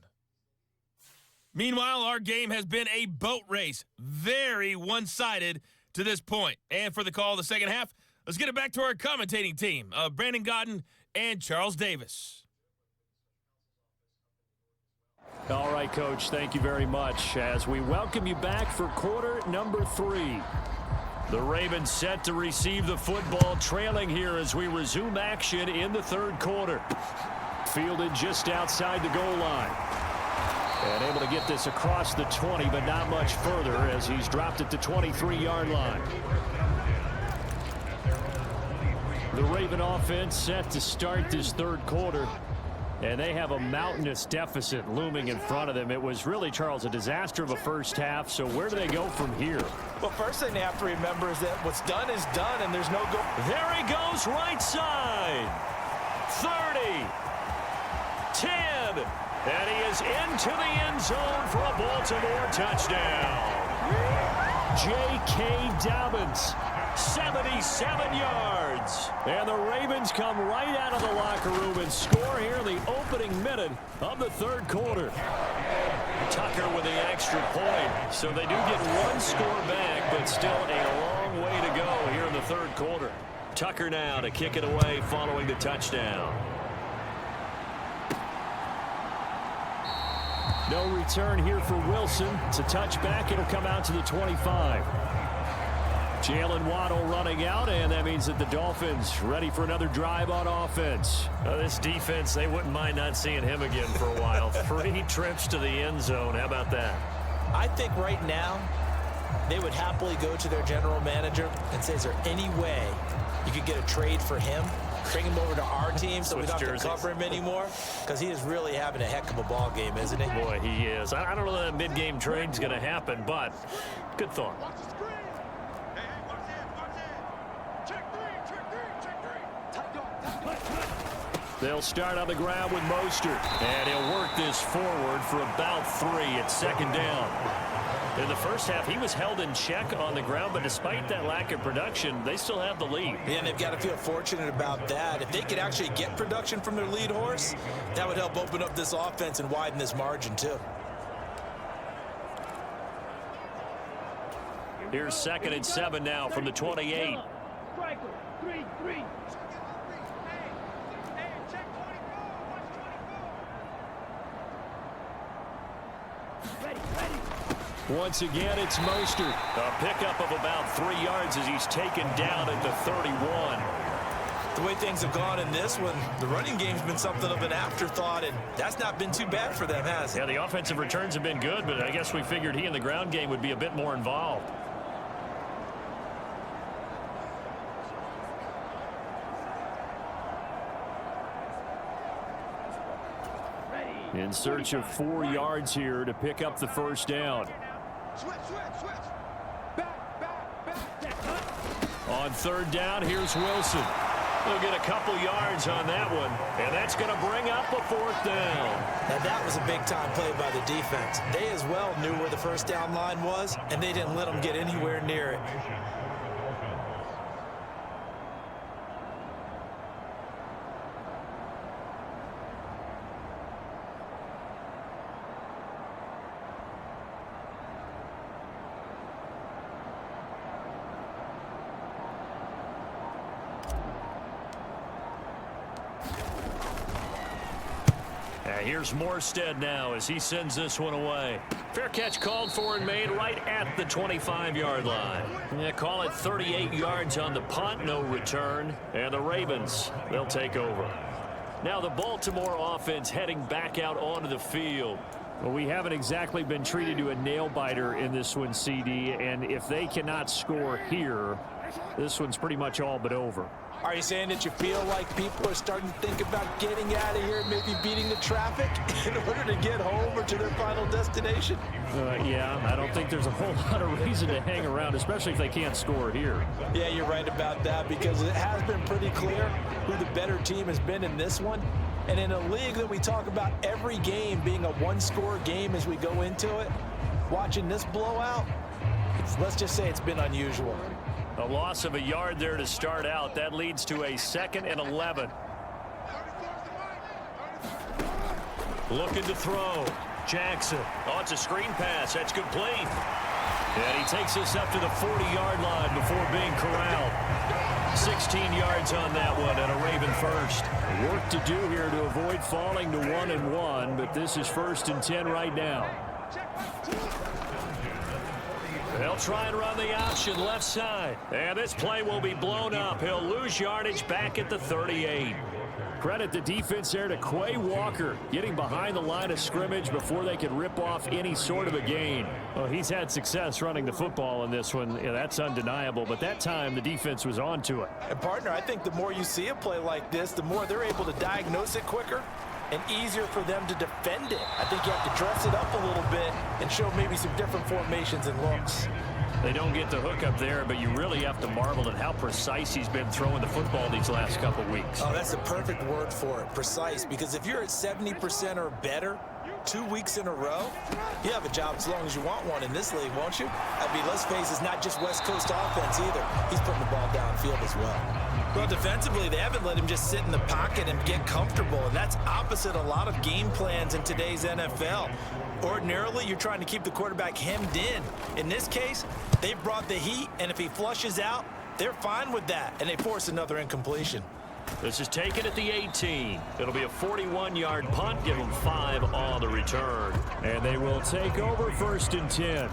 [SPEAKER 7] Meanwhile, our game has been a boat race. Very one-sided to this point. And for the call of the second half, let's get it back to our commentating team of Brandon Godden and Charles Davis.
[SPEAKER 4] All right, Coach, thank you very much as we welcome you back for quarter number 3.
[SPEAKER 2] The Ravens set to receive the football, trailing here as we resume action in the third quarter.
[SPEAKER 4] Fielded just outside the goal line. And able to get this across the 20, but not much further as he's dropped at the 23-yard line. The Raven offense set to start this third quarter. And they have a mountainous deficit looming in front of them. It was really, Charles, a disaster of a first half. So where do they go from here?
[SPEAKER 3] Well, first thing they have to remember is that what's done is done, and there's no go.
[SPEAKER 2] There he goes, right side. 30. 10. And he is into the end zone for a Baltimore touchdown. J.K. Dobbins, 77 yards.
[SPEAKER 4] And the Ravens come right out of the locker room and score here in the opening minute of the third quarter.
[SPEAKER 2] Tucker with the extra point. So they do get one score back, but still a long way to go here in the third quarter. Tucker now to kick it away following the touchdown.
[SPEAKER 4] No return here for Wilson. It's a touchback. It'll come out to the 25. Jalen Waddle running out, and that means that the Dolphins ready for another drive on offense.
[SPEAKER 2] This defense, they wouldn't mind not seeing him again for a while. 3 trips to the end zone. How about that?
[SPEAKER 3] I think right now they would happily go to their general manager and say, is there any way you could get a trade for him? Bring him over to our team so we don't have to cover him anymore, because he is really having a heck of a ball game, isn't he?
[SPEAKER 2] Boy, he is. I don't know that mid-game trade's going to happen, but good thought.
[SPEAKER 5] Watch the screen. Hey, watch it. Check three.
[SPEAKER 4] They'll start on the ground with Mostert.
[SPEAKER 2] And he'll work this forward for about 3 at second down. In the first half, he was held in check on the ground, but despite that lack of production, they still have the lead.
[SPEAKER 3] Yeah, and they've got to feel fortunate about that. If they could actually get production from their lead horse, that would help open up this offense and widen this margin, too.
[SPEAKER 2] Here's 2nd and 7 now from the 28.
[SPEAKER 6] Striker, 3-3.
[SPEAKER 4] Once again, it's Mostert.
[SPEAKER 2] A pickup of about 3 yards as he's taken down at the 31.
[SPEAKER 3] The way things have gone in this one, the running game's been something of an afterthought, and that's not been too bad for them, has it?
[SPEAKER 2] Yeah, the offensive returns have been good, but I guess we figured he in the ground game would be a bit more involved.
[SPEAKER 4] In search of 4 yards here to pick up the first down.
[SPEAKER 5] Switch. Back.
[SPEAKER 4] On 3rd down, here's Wilson.
[SPEAKER 2] They'll get a couple yards on that one, and that's going to bring up a 4th down.
[SPEAKER 3] Now, that was a big-time play by the defense. They as well knew where the first down line was, and they didn't let them get anywhere near it.
[SPEAKER 2] Here's Morstead now as he sends this one away. Fair catch called for and made right at the 25-yard line. Yeah, call it 38 yards on the punt, no return. And the Ravens, they'll take over. Now the Baltimore offense heading back out onto the field.
[SPEAKER 4] Well, we haven't exactly been treated to a nail-biter in this one, CD, and if they cannot score here, this one's pretty much all but over.
[SPEAKER 3] Are you saying that you feel like people are starting to think about getting out of here, maybe beating the traffic in order to get home or to their final destination?
[SPEAKER 4] Yeah, I don't think there's a whole lot of reason to hang around, especially if they can't score here.
[SPEAKER 3] Yeah, you're right about that, because it has been pretty clear who the better team has been in this one. And in a league that we talk about every game being a one-score game as we go into it, watching this blowout, let's just say it's been unusual.
[SPEAKER 2] A loss of a yard there to start out. That leads to a 2nd and 11. Looking to throw. Jackson. Oh, it's a screen pass. That's complete. And he takes us up to the 40-yard line before being corralled. 16 yards on that one and a Raven first.
[SPEAKER 4] Work to do here to avoid falling to 1-1, but this is 1st and 10 right now.
[SPEAKER 2] They'll try and run the option left side. And this play will be blown up. He'll lose yardage back at the 38.
[SPEAKER 4] Credit the defense there to Quay Walker, getting behind the line of scrimmage before they could rip off any sort of a gain. Well, he's had success running the football in this one. Yeah, that's undeniable, but that time the defense was on to it.
[SPEAKER 3] And, partner, I think the more you see a play like this, the more they're able to diagnose it quicker and easier for them to defend it. I think you have to dress it up a little bit and show maybe some different formations and looks.
[SPEAKER 4] They don't get the hook up there, but you really have to marvel at how precise he's been throwing the football these last couple weeks.
[SPEAKER 3] Oh, that's the perfect word for it, precise, because if you're at 70% or better 2 weeks in a row, you have a job as long as you want one in this league, won't you? I mean, let's face it, it's not just West Coast offense either. He's putting the ball downfield as well. Well, defensively, they haven't let him just sit in the pocket and get comfortable, and that's opposite a lot of game plans in today's NFL. Ordinarily, you're trying to keep the quarterback hemmed in. In this case, they've brought the heat, and if he flushes out, they're fine with that, and they force another incompletion.
[SPEAKER 4] This is taken at the 18. It'll be a 41-yard punt. Give them 5 on the return. And they will take over 1st and 10.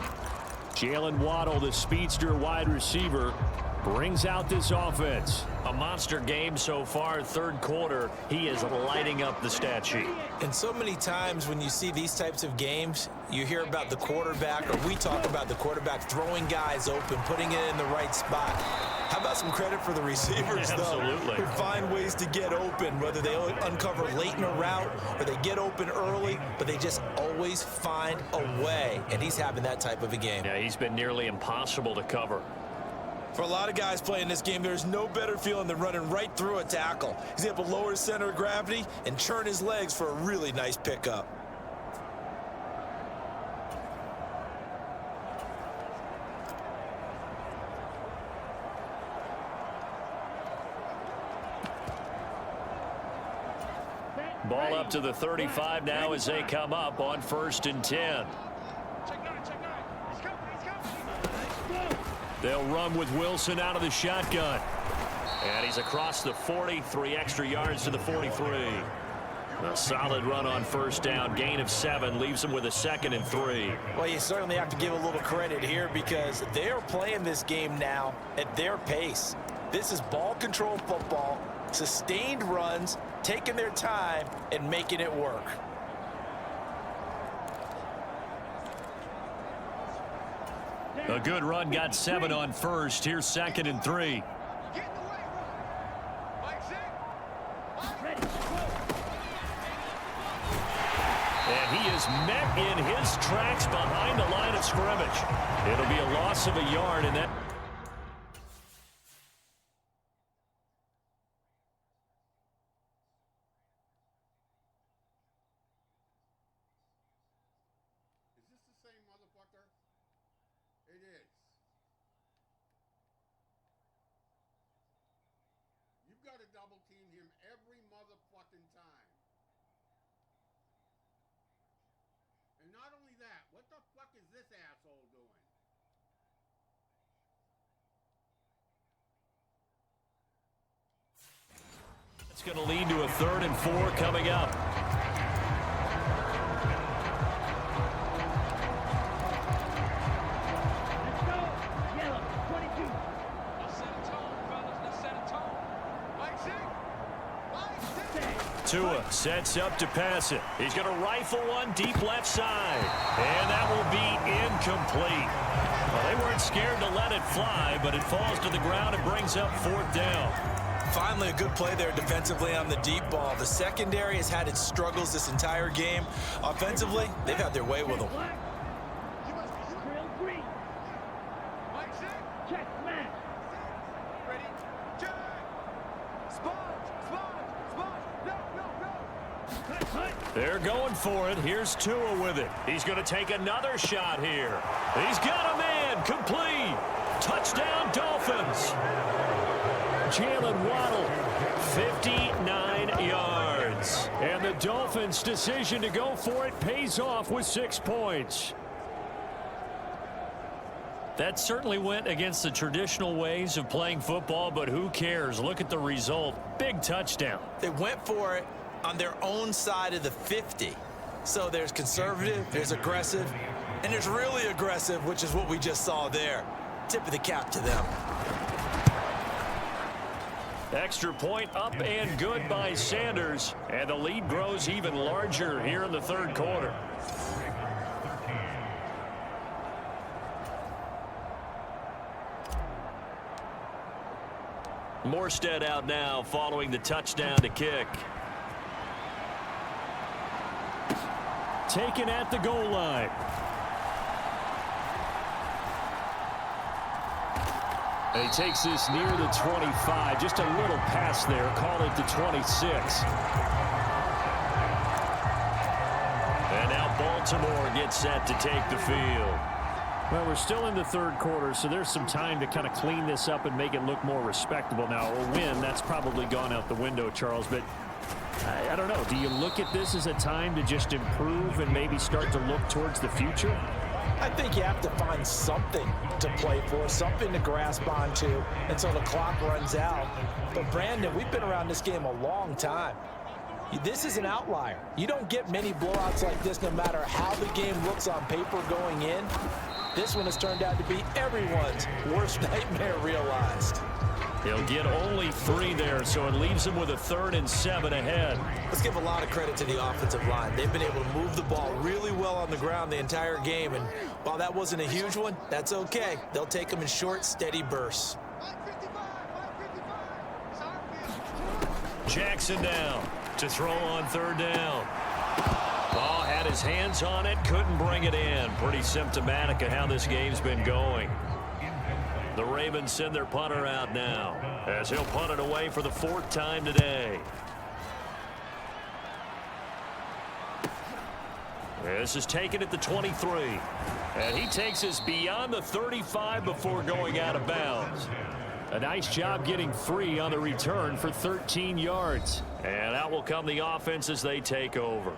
[SPEAKER 4] Jalen Waddle, the speedster wide receiver, brings out this offense. A monster game so far, 3rd quarter. He is lighting up the stat sheet.
[SPEAKER 3] And so many times when you see these types of games, you hear about the quarterback, or we talk about the quarterback throwing guys open, putting it in the right spot. How about some credit for the receivers, though?
[SPEAKER 4] Absolutely.
[SPEAKER 3] Who find ways to get open, whether they uncover late in a route or they get open early, but they just always find a way. And he's having that type of a game.
[SPEAKER 4] Yeah, he's been nearly impossible to cover.
[SPEAKER 3] For a lot of guys playing this game, there's no better feeling than running right through a tackle. He's able to lower his center of gravity and churn his legs for a really nice pickup.
[SPEAKER 4] Ball up to the 35 now as they come up on 1st and 10. They'll run with Wilson out of the shotgun. And he's across the 40, 3 extra yards to the 43. A solid run on 1st down, gain of 7, leaves them with a 2nd and 3.
[SPEAKER 3] Well, you certainly have to give a little credit here because they're playing this game now at their pace. This is ball control football, sustained runs, taking their time and making it work.
[SPEAKER 4] A good run, got 7 on 1st. Here's 2nd and 3. And he is met in his tracks behind the line of scrimmage. It'll be a loss of a yard, and that...
[SPEAKER 5] Is this the same motherfucker? It is. You've got to double team him every motherfucking time. And not only that, what the fuck is this asshole doing?
[SPEAKER 4] It's going to lead to a 3rd and 4 coming up.
[SPEAKER 6] Let's go. Yellow, 22.
[SPEAKER 5] Let's set a tone, fellas. Let's set a tone. Mike Zig.
[SPEAKER 4] Tua sets up to pass it. He's going to rifle one deep left side. And that will be incomplete. Well, they weren't scared to let it fly, but it falls to the ground and brings up 4th down.
[SPEAKER 3] Finally, a good play there defensively on the deep ball. The secondary has had its struggles this entire game. Offensively, they've had their way with them.
[SPEAKER 6] Drill green.
[SPEAKER 5] Mike Zig.
[SPEAKER 6] Check smash.
[SPEAKER 5] Ready? Check. Sponge. No.
[SPEAKER 4] They're going for it. Here's Tua with it. He's going to take another shot here. He's got a man. Complete. Touchdown, Dolphins. Jalen Waddle, 59 yards. And the Dolphins' decision to go for it pays off with 6 points. That certainly went against the traditional ways of playing football, but who cares? Look at the result. Big touchdown.
[SPEAKER 3] They went for it on their own side of the 50. So there's conservative, there's aggressive, and there's really aggressive, which is what we just saw there. Tip of the cap to them.
[SPEAKER 4] Extra point up and good by Sanders. And the lead grows even larger here in the 3rd quarter. Morstead out now following the touchdown to kick. taken at the goal line. And he takes this near the 25. Just a little pass there. Call it the 26. And now Baltimore gets set to take the field. Well, we're still in the third quarter, so there's some time to kind of clean this up and make it look more respectable. Now, a win, that's probably gone out the window, Charles, but I don't know. Do you look at this as a time to just improve and maybe start to look towards the future?
[SPEAKER 3] I think you have to find something to play for, something to grasp onto until the clock runs out. But, Brandon, we've been around this game a long time. This is an outlier. You don't get many blowouts like this no matter how the game looks on paper going in. This one has turned out to be everyone's worst nightmare realized.
[SPEAKER 4] He'll get only 3 there, so it leaves him with a 3rd and 7 ahead.
[SPEAKER 3] Let's give a lot of credit to the offensive line. They've been able to move the ball really well on the ground the entire game, and while that wasn't a huge one, that's okay. They'll take them in short, steady bursts.
[SPEAKER 4] Jackson down to throw on 3rd down. Ball had his hands on it, couldn't bring it in. Pretty symptomatic of how this game's been going. The Ravens send their punter out now as he'll punt it away for the 4th time today. This is taken at the 23. And he takes us beyond the 35 before going out of bounds. A nice job getting free on the return for 13 yards. And out will come the offense as they take over.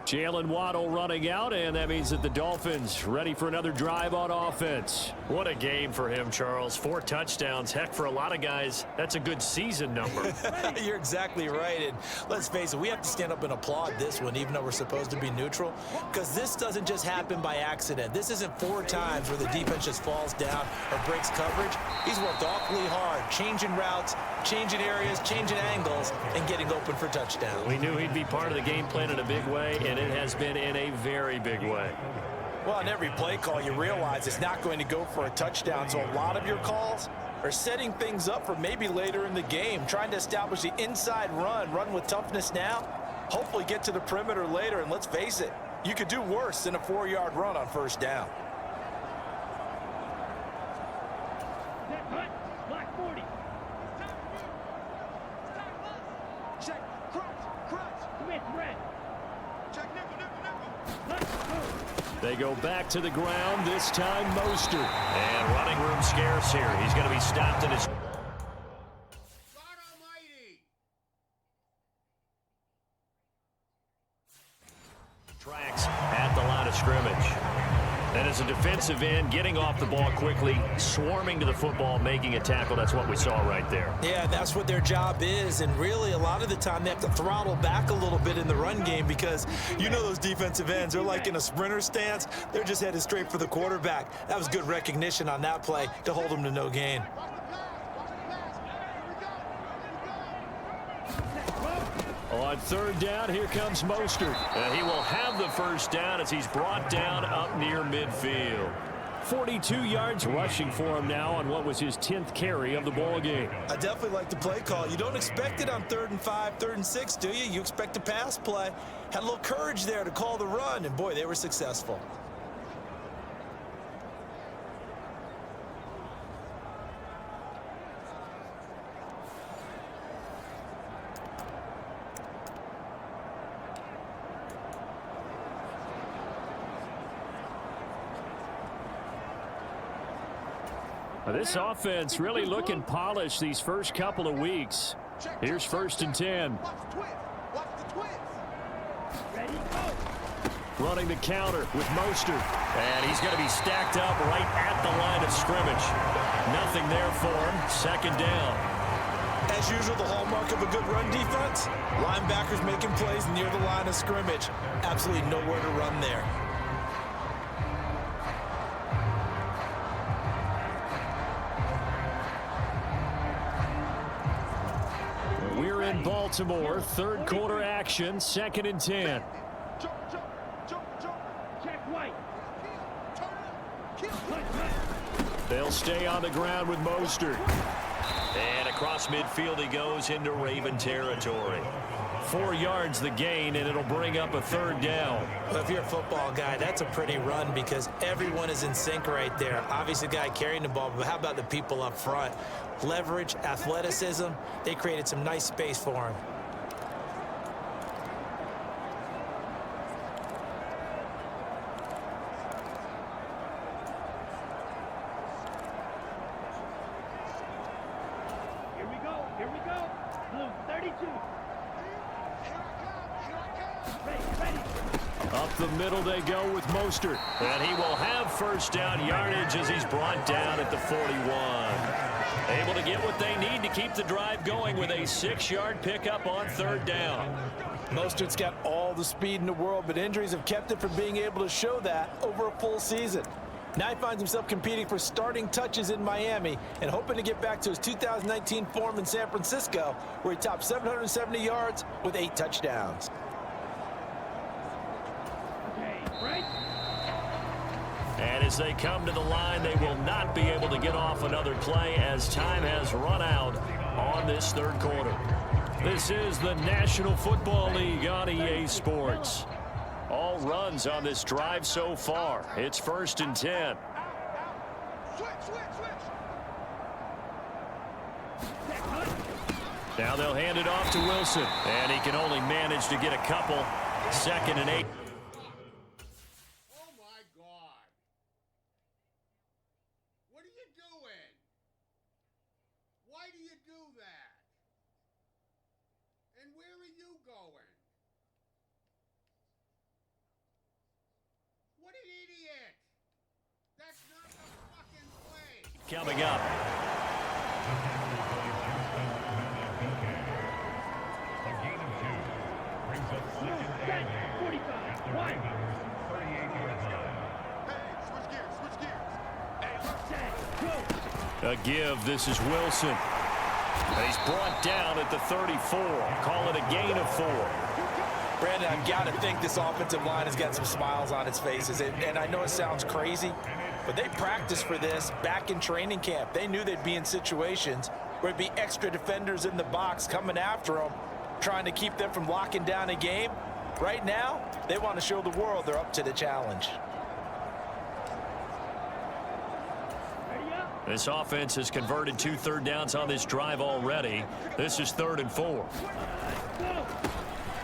[SPEAKER 4] Jalen Waddle running out, and that means that the Dolphins ready for another drive on offense. What a game for him, Charles. 4 touchdowns. Heck, for a lot of guys, that's a good season number.
[SPEAKER 3] You're exactly right. And let's face it, we have to stand up and applaud this one, even though we're supposed to be neutral, because this doesn't just happen by accident. This isn't 4 times where the defense just falls down or breaks coverage. He's worked awfully hard, changing routes, changing areas, changing angles, and getting open for touchdowns.
[SPEAKER 4] We knew he'd be part of the game plan in a big way, and it has been in a very big way.
[SPEAKER 3] Well, on every play call, you realize it's not going to go for a touchdown, so a lot of your calls are setting things up for maybe later in the game, trying to establish the inside run with toughness now, hopefully get to the perimeter later, and let's face it, you could do worse than a 4-yard run on 1st down.
[SPEAKER 6] Black 40.
[SPEAKER 5] Check, crutch.
[SPEAKER 6] Smith, red.
[SPEAKER 5] Check, nickel.
[SPEAKER 4] They go back to the ground, this time Mostert. And running room scarce here. He's going to be stopped in his...
[SPEAKER 5] God almighty!
[SPEAKER 4] tracks at the line of scrimmage. And as a defensive end, getting off the ball quickly, swarming to the football, making a tackle. That's what we saw right there.
[SPEAKER 3] Yeah, that's what their job is, and really a lot of the time they have to throttle back a little bit in the run game because you know those defensive ends, they're like in a sprinter stance. They're just headed straight for the quarterback. That was good recognition on that play to hold them to no gain.
[SPEAKER 4] On 3rd down, here comes Mostert. And he will have the 1st down as he's brought down up near midfield. 42 yards rushing for him now on what was his 10th carry of the ball game.
[SPEAKER 3] I definitely like the play call. You don't expect it on 3rd and 5, 3rd and 6, do you? You expect a pass play. Had a little courage there to call the run, and boy, they were successful.
[SPEAKER 4] This offense really looking polished these first couple of weeks. Here's 1st and 10.
[SPEAKER 5] Watch the twins.
[SPEAKER 6] Ready, go.
[SPEAKER 4] Running the counter with Mostert. And he's going to be stacked up right at the line of scrimmage. Nothing there for him. 2nd down.
[SPEAKER 3] As usual, the hallmark of a good run defense, linebackers making plays near the line of scrimmage. Absolutely nowhere to run there.
[SPEAKER 4] We're in Baltimore. 3rd quarter action. 2nd and 10.
[SPEAKER 5] Jump.
[SPEAKER 6] Check white.
[SPEAKER 5] Turn. Kill.
[SPEAKER 6] Touch.
[SPEAKER 4] They'll stay on the ground with Mostert.
[SPEAKER 2] And across midfield he goes into Raven territory. 4 yards the gain, and it'll bring up a 3rd down.
[SPEAKER 3] Well, if you're a football guy, that's a pretty run because everyone is in sync right there. Obviously, the guy carrying the ball, but how about the people up front? Leverage, athleticism, they created some nice space for him.
[SPEAKER 6] Here we go. Blue 32.
[SPEAKER 4] Up the middle they go with Mostert.
[SPEAKER 2] And he will have 1st down yardage as he's brought down at the 41. Able to get what they need to keep the drive going with a 6-yard pickup on 3rd down.
[SPEAKER 3] Mostert's got all the speed in the world, but injuries have kept him from being able to show that over a full season. Now he finds himself competing for starting touches in Miami and hoping to get back to his 2019 form in San Francisco, where he topped 770 yards with 8 touchdowns.
[SPEAKER 2] And as they come to the line, they will not be able to get off another play as time has run out on this 3rd quarter. This is the National Football League on EA Sports. All runs on this drive so far. It's 1st and 10. Now they'll hand it off to Wilson, and he can only manage to get a couple. 2nd and 8.
[SPEAKER 5] Oh my God. What are you doing? Why do you do that? And where are you going? What an idiot! That's not the fucking play!
[SPEAKER 2] Coming up. A give. This is Wilson. And he's brought down at the 34. Call it a gain of 4.
[SPEAKER 3] Brandon, I've got to think this offensive line has got some smiles on its faces. And I know it sounds crazy, but they practiced for this back in training camp. They knew they'd be in situations where it'd be extra defenders in the box coming after them, trying to keep them from locking down a game. Right now, they want to show the world they're up to the challenge.
[SPEAKER 2] This offense has converted 2 3rd downs on this drive already. This is 3rd and 4.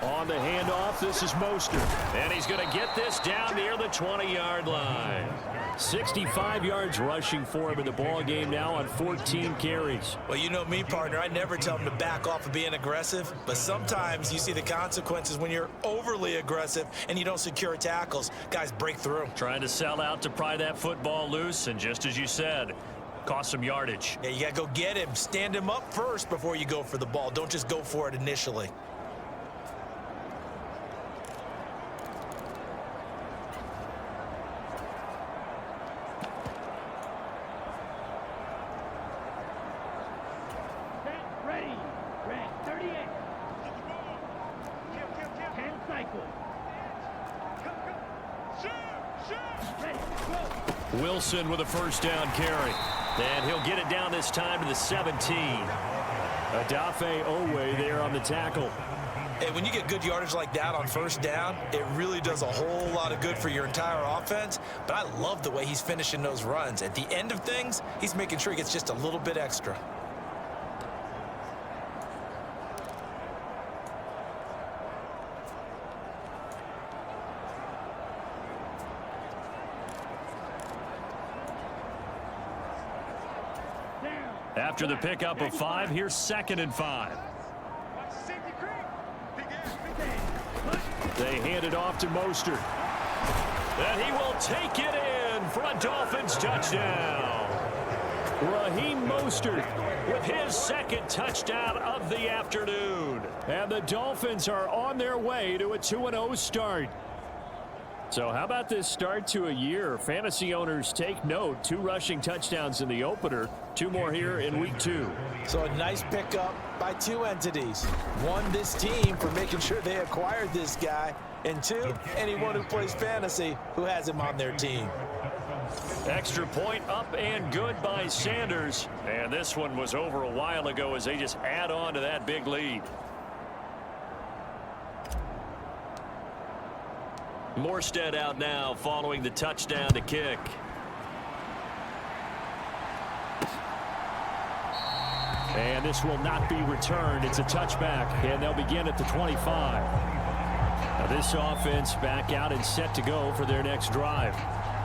[SPEAKER 4] On the handoff, this is Mostert.
[SPEAKER 2] And he's going to get this down near the 20-yard line.
[SPEAKER 4] 65 yards rushing for him in the ball game now on 14 carries.
[SPEAKER 3] Well, you know me, partner. I never tell him to back off of being aggressive, but sometimes you see the consequences when you're overly aggressive and you don't secure tackles. Guys break through.
[SPEAKER 2] Trying to sell out to pry that football loose, and just as you said, cost some yardage.
[SPEAKER 3] Yeah, you got to go get him. Stand him up first before you go for the ball. Don't just go for it initially.
[SPEAKER 6] Ready. Red 38. 10 cycles. Ready. Go.
[SPEAKER 2] Wilson with a 1st down carry. And he'll get it down this time to the 17.
[SPEAKER 4] Adafe Owe there on the tackle.
[SPEAKER 3] Hey, when you get good yardage like that on 1st down, it really does a whole lot of good for your entire offense. But I love the way he's finishing those runs. At the end of things, he's making sure he gets just a little bit extra.
[SPEAKER 2] After the pickup of 5, here's 2nd and 5.
[SPEAKER 4] They hand it off to Mostert.
[SPEAKER 2] And he will take it in for a Dolphins touchdown.
[SPEAKER 4] Raheem Mostert
[SPEAKER 2] With his 2nd touchdown of the afternoon.
[SPEAKER 4] And the Dolphins are on their way to a 2-0 start. So how about this start to a year? Fantasy owners take note. 2 rushing touchdowns in the opener. 2 more here in week 2.
[SPEAKER 3] So a nice pickup by 2 entities. 1, this team for making sure they acquired this guy. And 2, anyone who plays fantasy who has him on their team.
[SPEAKER 4] Extra point up and good by Sanders. And this one was over a while ago as they just add on to that big lead. Morstead out now following the touchdown to kick. And this will not be returned. It's a touchback, and they'll begin at the 25. Now this offense back out and set to go for their next drive.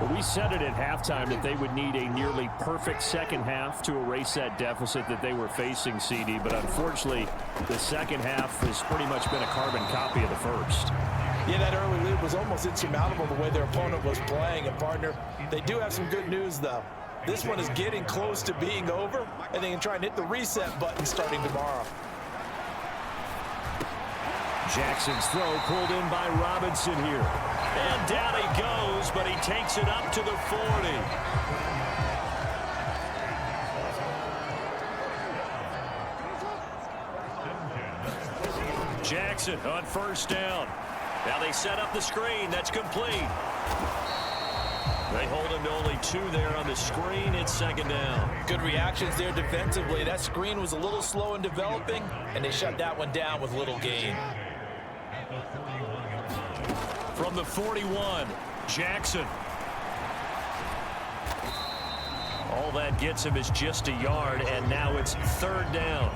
[SPEAKER 4] Well, we said it at halftime that they would need a nearly perfect second half to erase that deficit that they were facing, CD. But unfortunately, the second half has pretty much been a carbon copy of the first.
[SPEAKER 3] Yeah, that early lead was almost insurmountable the way their opponent was playing. And, partner, they do have some good news, though. This one is getting close to being over, and they can try and hit the reset button starting tomorrow.
[SPEAKER 4] Jackson's throw pulled in by Robinson here. And down he goes, but he takes it up to the 40. Jackson on first down. Now they set up the screen. That's complete. They hold him to only 2 there on the screen. It's second down.
[SPEAKER 3] Good reactions there defensively. That screen was a little slow in developing, and they shut that one down with little gain.
[SPEAKER 4] From the 41, Jackson. All that gets him is just a yard, and now it's third down.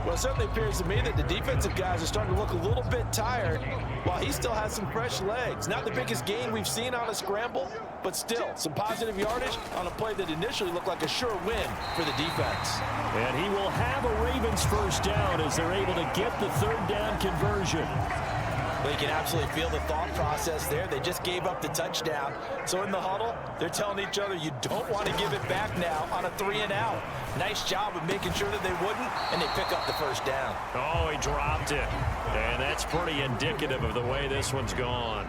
[SPEAKER 3] Well, it certainly appears to me that the defensive guys are starting to look a little bit tired while he still has some fresh legs. Not the biggest gain we've seen on a scramble, but still some positive yardage on a play that initially looked like a sure win for the defense.
[SPEAKER 4] And he will have a Ravens first down as they're able to get the third down conversion.
[SPEAKER 3] Well, you can absolutely feel the thought process there. They just gave up the touchdown. So in the huddle, they're telling each other, you don't want to give it back now on a 3-and-out. Nice job of making sure that they wouldn't, and they pick up the first down.
[SPEAKER 4] Oh, he dropped it. And that's pretty indicative of the way this one's gone.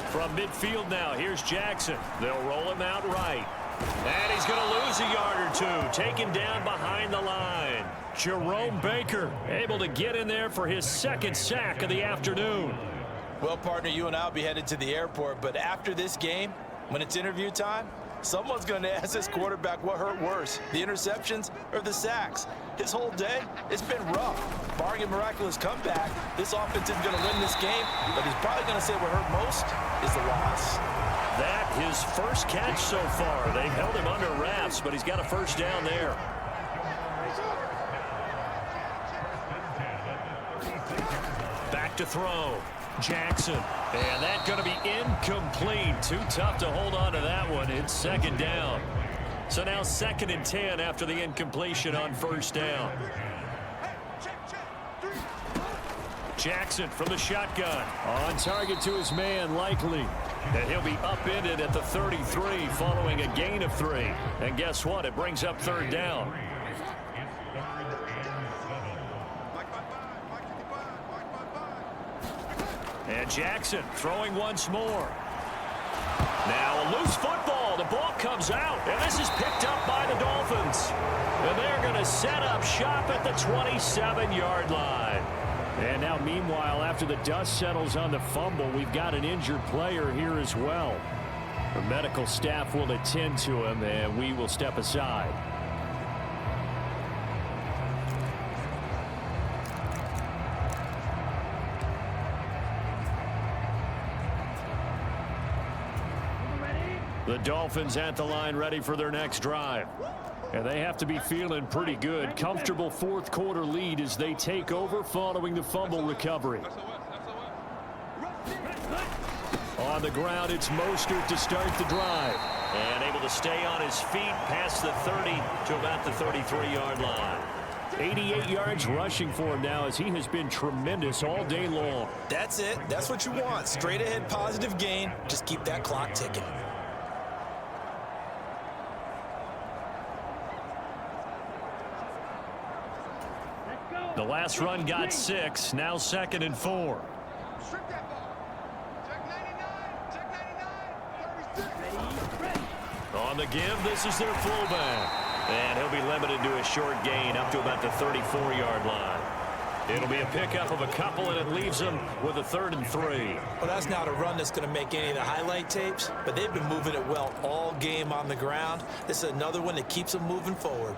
[SPEAKER 4] From midfield now, here's Jackson. They'll roll him out right. And he's going to lose a yard or two, taken down behind the line. Jerome Baker able to get in there for his second sack of the afternoon.
[SPEAKER 3] Well, partner, you and I will be headed to the airport, but after this game, when it's interview time, someone's going to ask this quarterback what hurt worse, the interceptions or the sacks. His whole day, it's been rough. Barring a miraculous comeback, this offense isn't going to win this game, but he's probably going to say what hurt most is the loss.
[SPEAKER 4] That his first catch so far. They've held him under wraps, but he's got a first down there. Back to throw. Jackson. And that's going to be incomplete. Too tough to hold on to that one. It's second down. So now 2nd and 10 after the incompletion on first down. Jackson from the shotgun. On target to his man, Likely. And he'll be upended at the 33 following a gain of 3. And guess what? It brings up third down. And Jackson throwing once more. Now a loose football. The ball comes out. And this is picked up by the Dolphins. And they're going to set up shop at the 27-yard line. And now, meanwhile, after the dust settles on the fumble, we've got an injured player here as well. The medical staff will attend to him, and we will step aside. The Dolphins at the line ready for their next drive. And they have to be feeling pretty good. Comfortable fourth quarter lead as they take over following the fumble recovery. On the ground, it's Mostert to start the drive. And able to stay on his feet past the 30 to about the 33-yard line. 88 yards rushing for him now as he has been tremendous all day long.
[SPEAKER 3] That's it. That's what you want. Straight ahead positive gain. Just keep that clock ticking.
[SPEAKER 4] The last run got 6. Now 2nd and 4.
[SPEAKER 5] Strip that ball. Check 99. Check 99.
[SPEAKER 4] On the give, this is their fullback. And he'll be limited to a short gain up to about the 34-yard line. It'll be a pickup of a couple, and it leaves them with a 3rd and 3.
[SPEAKER 3] Well, that's not a run that's going to make any of the highlight tapes, but they've been moving it well all game on the ground. This is another one that keeps them moving forward.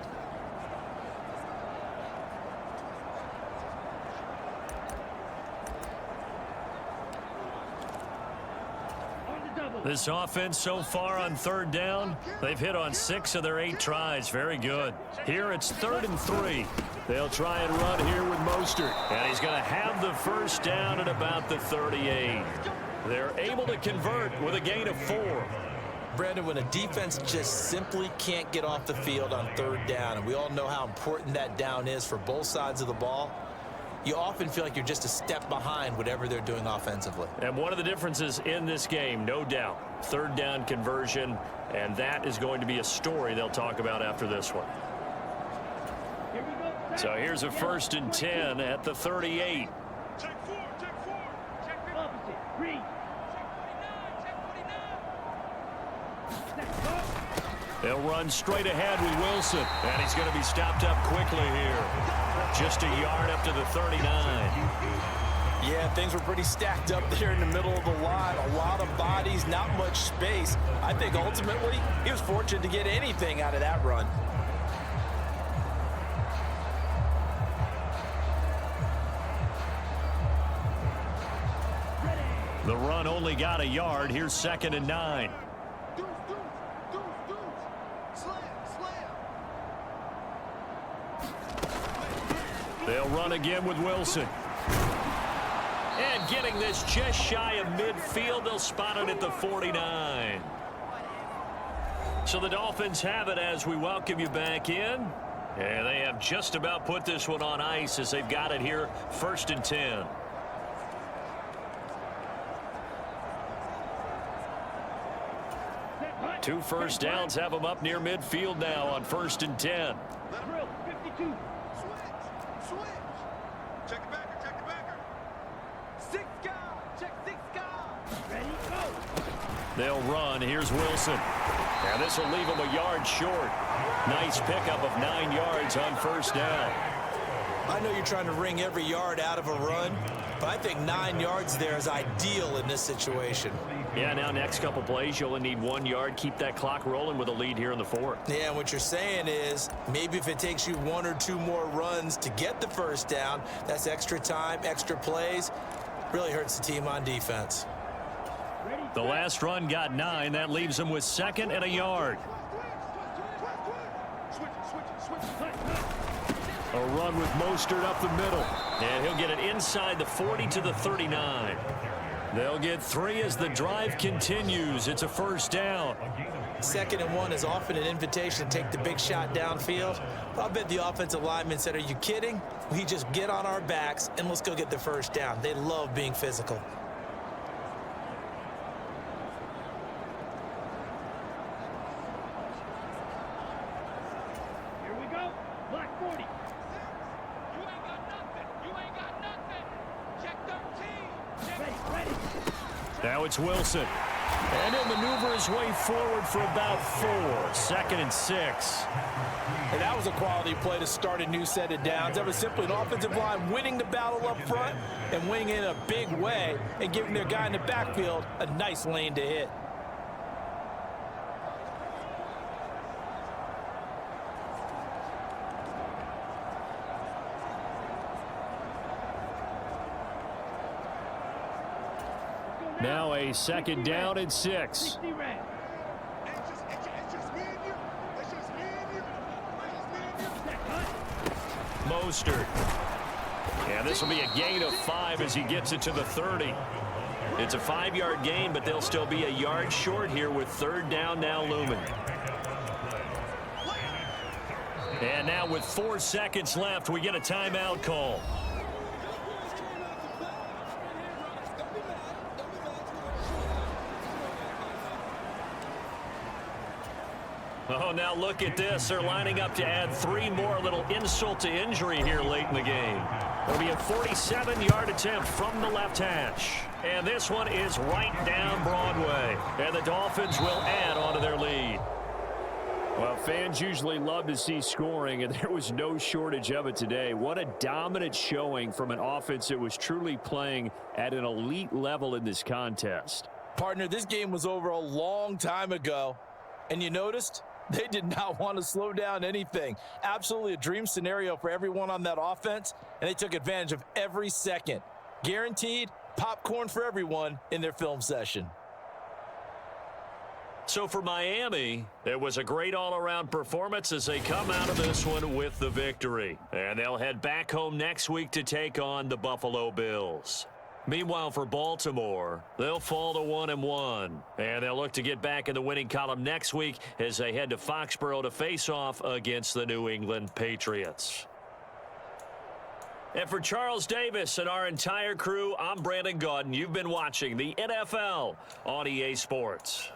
[SPEAKER 4] This offense so far on 3rd down, they've hit on 6 of their 8 tries. Very good. Here it's 3rd and 3. They'll try and run here with Mostert. And he's going to have the 1st down at about the 38. They're able to convert with a gain of 4.
[SPEAKER 3] Brandon, when a defense just simply can't get off the field on 3rd down, and we all know how important that down is for both sides of the ball, you often feel like you're just a step behind whatever they're doing offensively.
[SPEAKER 4] And one of the differences in this game, no doubt, 3rd down conversion, and that is going to be a story they'll talk about after this one. So here's a 1st and 10 at the 38.
[SPEAKER 6] Check 4, check opposite, read.
[SPEAKER 4] They'll run straight ahead with Wilson, and he's going to be stopped up quickly here. Just a yard up to the 39.
[SPEAKER 3] Yeah, things were pretty stacked up there in the middle of the line. A lot of bodies, not much space. I think ultimately he was fortunate to get anything out of that run.
[SPEAKER 4] The run only got a yard. Here's 2nd and 9. They'll run again with Wilson. And getting this just shy of midfield, they'll spot it at the 49. So the Dolphins have it as we welcome you back in. And they have just about put this one on ice as they've got it here, 1st and 10. Two 1st downs have them up near midfield now on 1st and 10.
[SPEAKER 6] Drill, 52.
[SPEAKER 5] Switch. Check the backer, check the backer. 6 guys, check 6 guys.
[SPEAKER 6] Ready, go.
[SPEAKER 4] They'll run. Here's Wilson. And this will leave him a yard short. Nice pickup of 9 yards on 1st down.
[SPEAKER 3] I know you're trying to wring every yard out of a run, but I think 9 yards there is ideal in this situation.
[SPEAKER 4] Yeah, now next couple plays, you'll only need 1 yard. Keep that clock rolling with a lead here in the 4th.
[SPEAKER 3] Yeah, and what you're saying is maybe if it takes you 1 or 2 more runs to get the 1st down, that's extra time, extra plays. Really hurts the team on defense.
[SPEAKER 4] The last run got 9. That leaves them with 2nd and a yard. A run with Mostert up the middle. And he'll get it inside the 40 to the 39. They'll get 3 as the drive continues. It's a 1st down.
[SPEAKER 3] 2nd and 1 is often an invitation to take the big shot downfield. But I bet the offensive lineman said, are you kidding? We just get on our backs and let's go get the 1st down. They love being physical.
[SPEAKER 6] Here we go. Black 40.
[SPEAKER 5] You ain't got nothing. You ain't got nothing. Check 13. Check
[SPEAKER 6] Ready.
[SPEAKER 4] Now it's Wilson. And he'll maneuver his way forward for about 4. 2nd and 6.
[SPEAKER 3] And that was a quality play to start a new set of downs. That was simply an offensive line winning the battle up front and winning in a big way and giving their guy in the backfield a nice lane to hit.
[SPEAKER 4] Now a 2nd down and 6.
[SPEAKER 6] 60 red.
[SPEAKER 5] It's just me and you. It's just me and you. It's just me and you.
[SPEAKER 4] Mostert. And this will be a gain of 5 as he gets it to the 30. It's a 5-yard gain, but they'll still be a yard short here with 3rd down now looming. And now with 4 seconds left, we get a timeout call. Oh, now look at this. They're lining up to add 3 more, a little insult to injury here late in the game. It'll be a 47-yard attempt from the left hash. And this one is right down Broadway. And the Dolphins will add on to their lead. Well, fans usually love to see scoring, and there was no shortage of it today. What a dominant showing from an offense that was truly playing at an elite level in this contest.
[SPEAKER 3] Partner, this game was over a long time ago, and you noticed they did not want to slow down anything. Absolutely a dream scenario for everyone on that offense, and they took advantage of every second. Guaranteed popcorn for everyone in their film session.
[SPEAKER 2] So for Miami, it was a great all-around performance as they come out of this one with the victory. And they'll head back home next week to take on the Buffalo Bills. Meanwhile, for Baltimore, they'll fall to 1-1. And they'll look to get back in the winning column next week as they head to Foxborough to face off against the New England Patriots. And for Charles Davis and our entire crew, I'm Brandon Gaudin. You've been watching the NFL on EA Sports.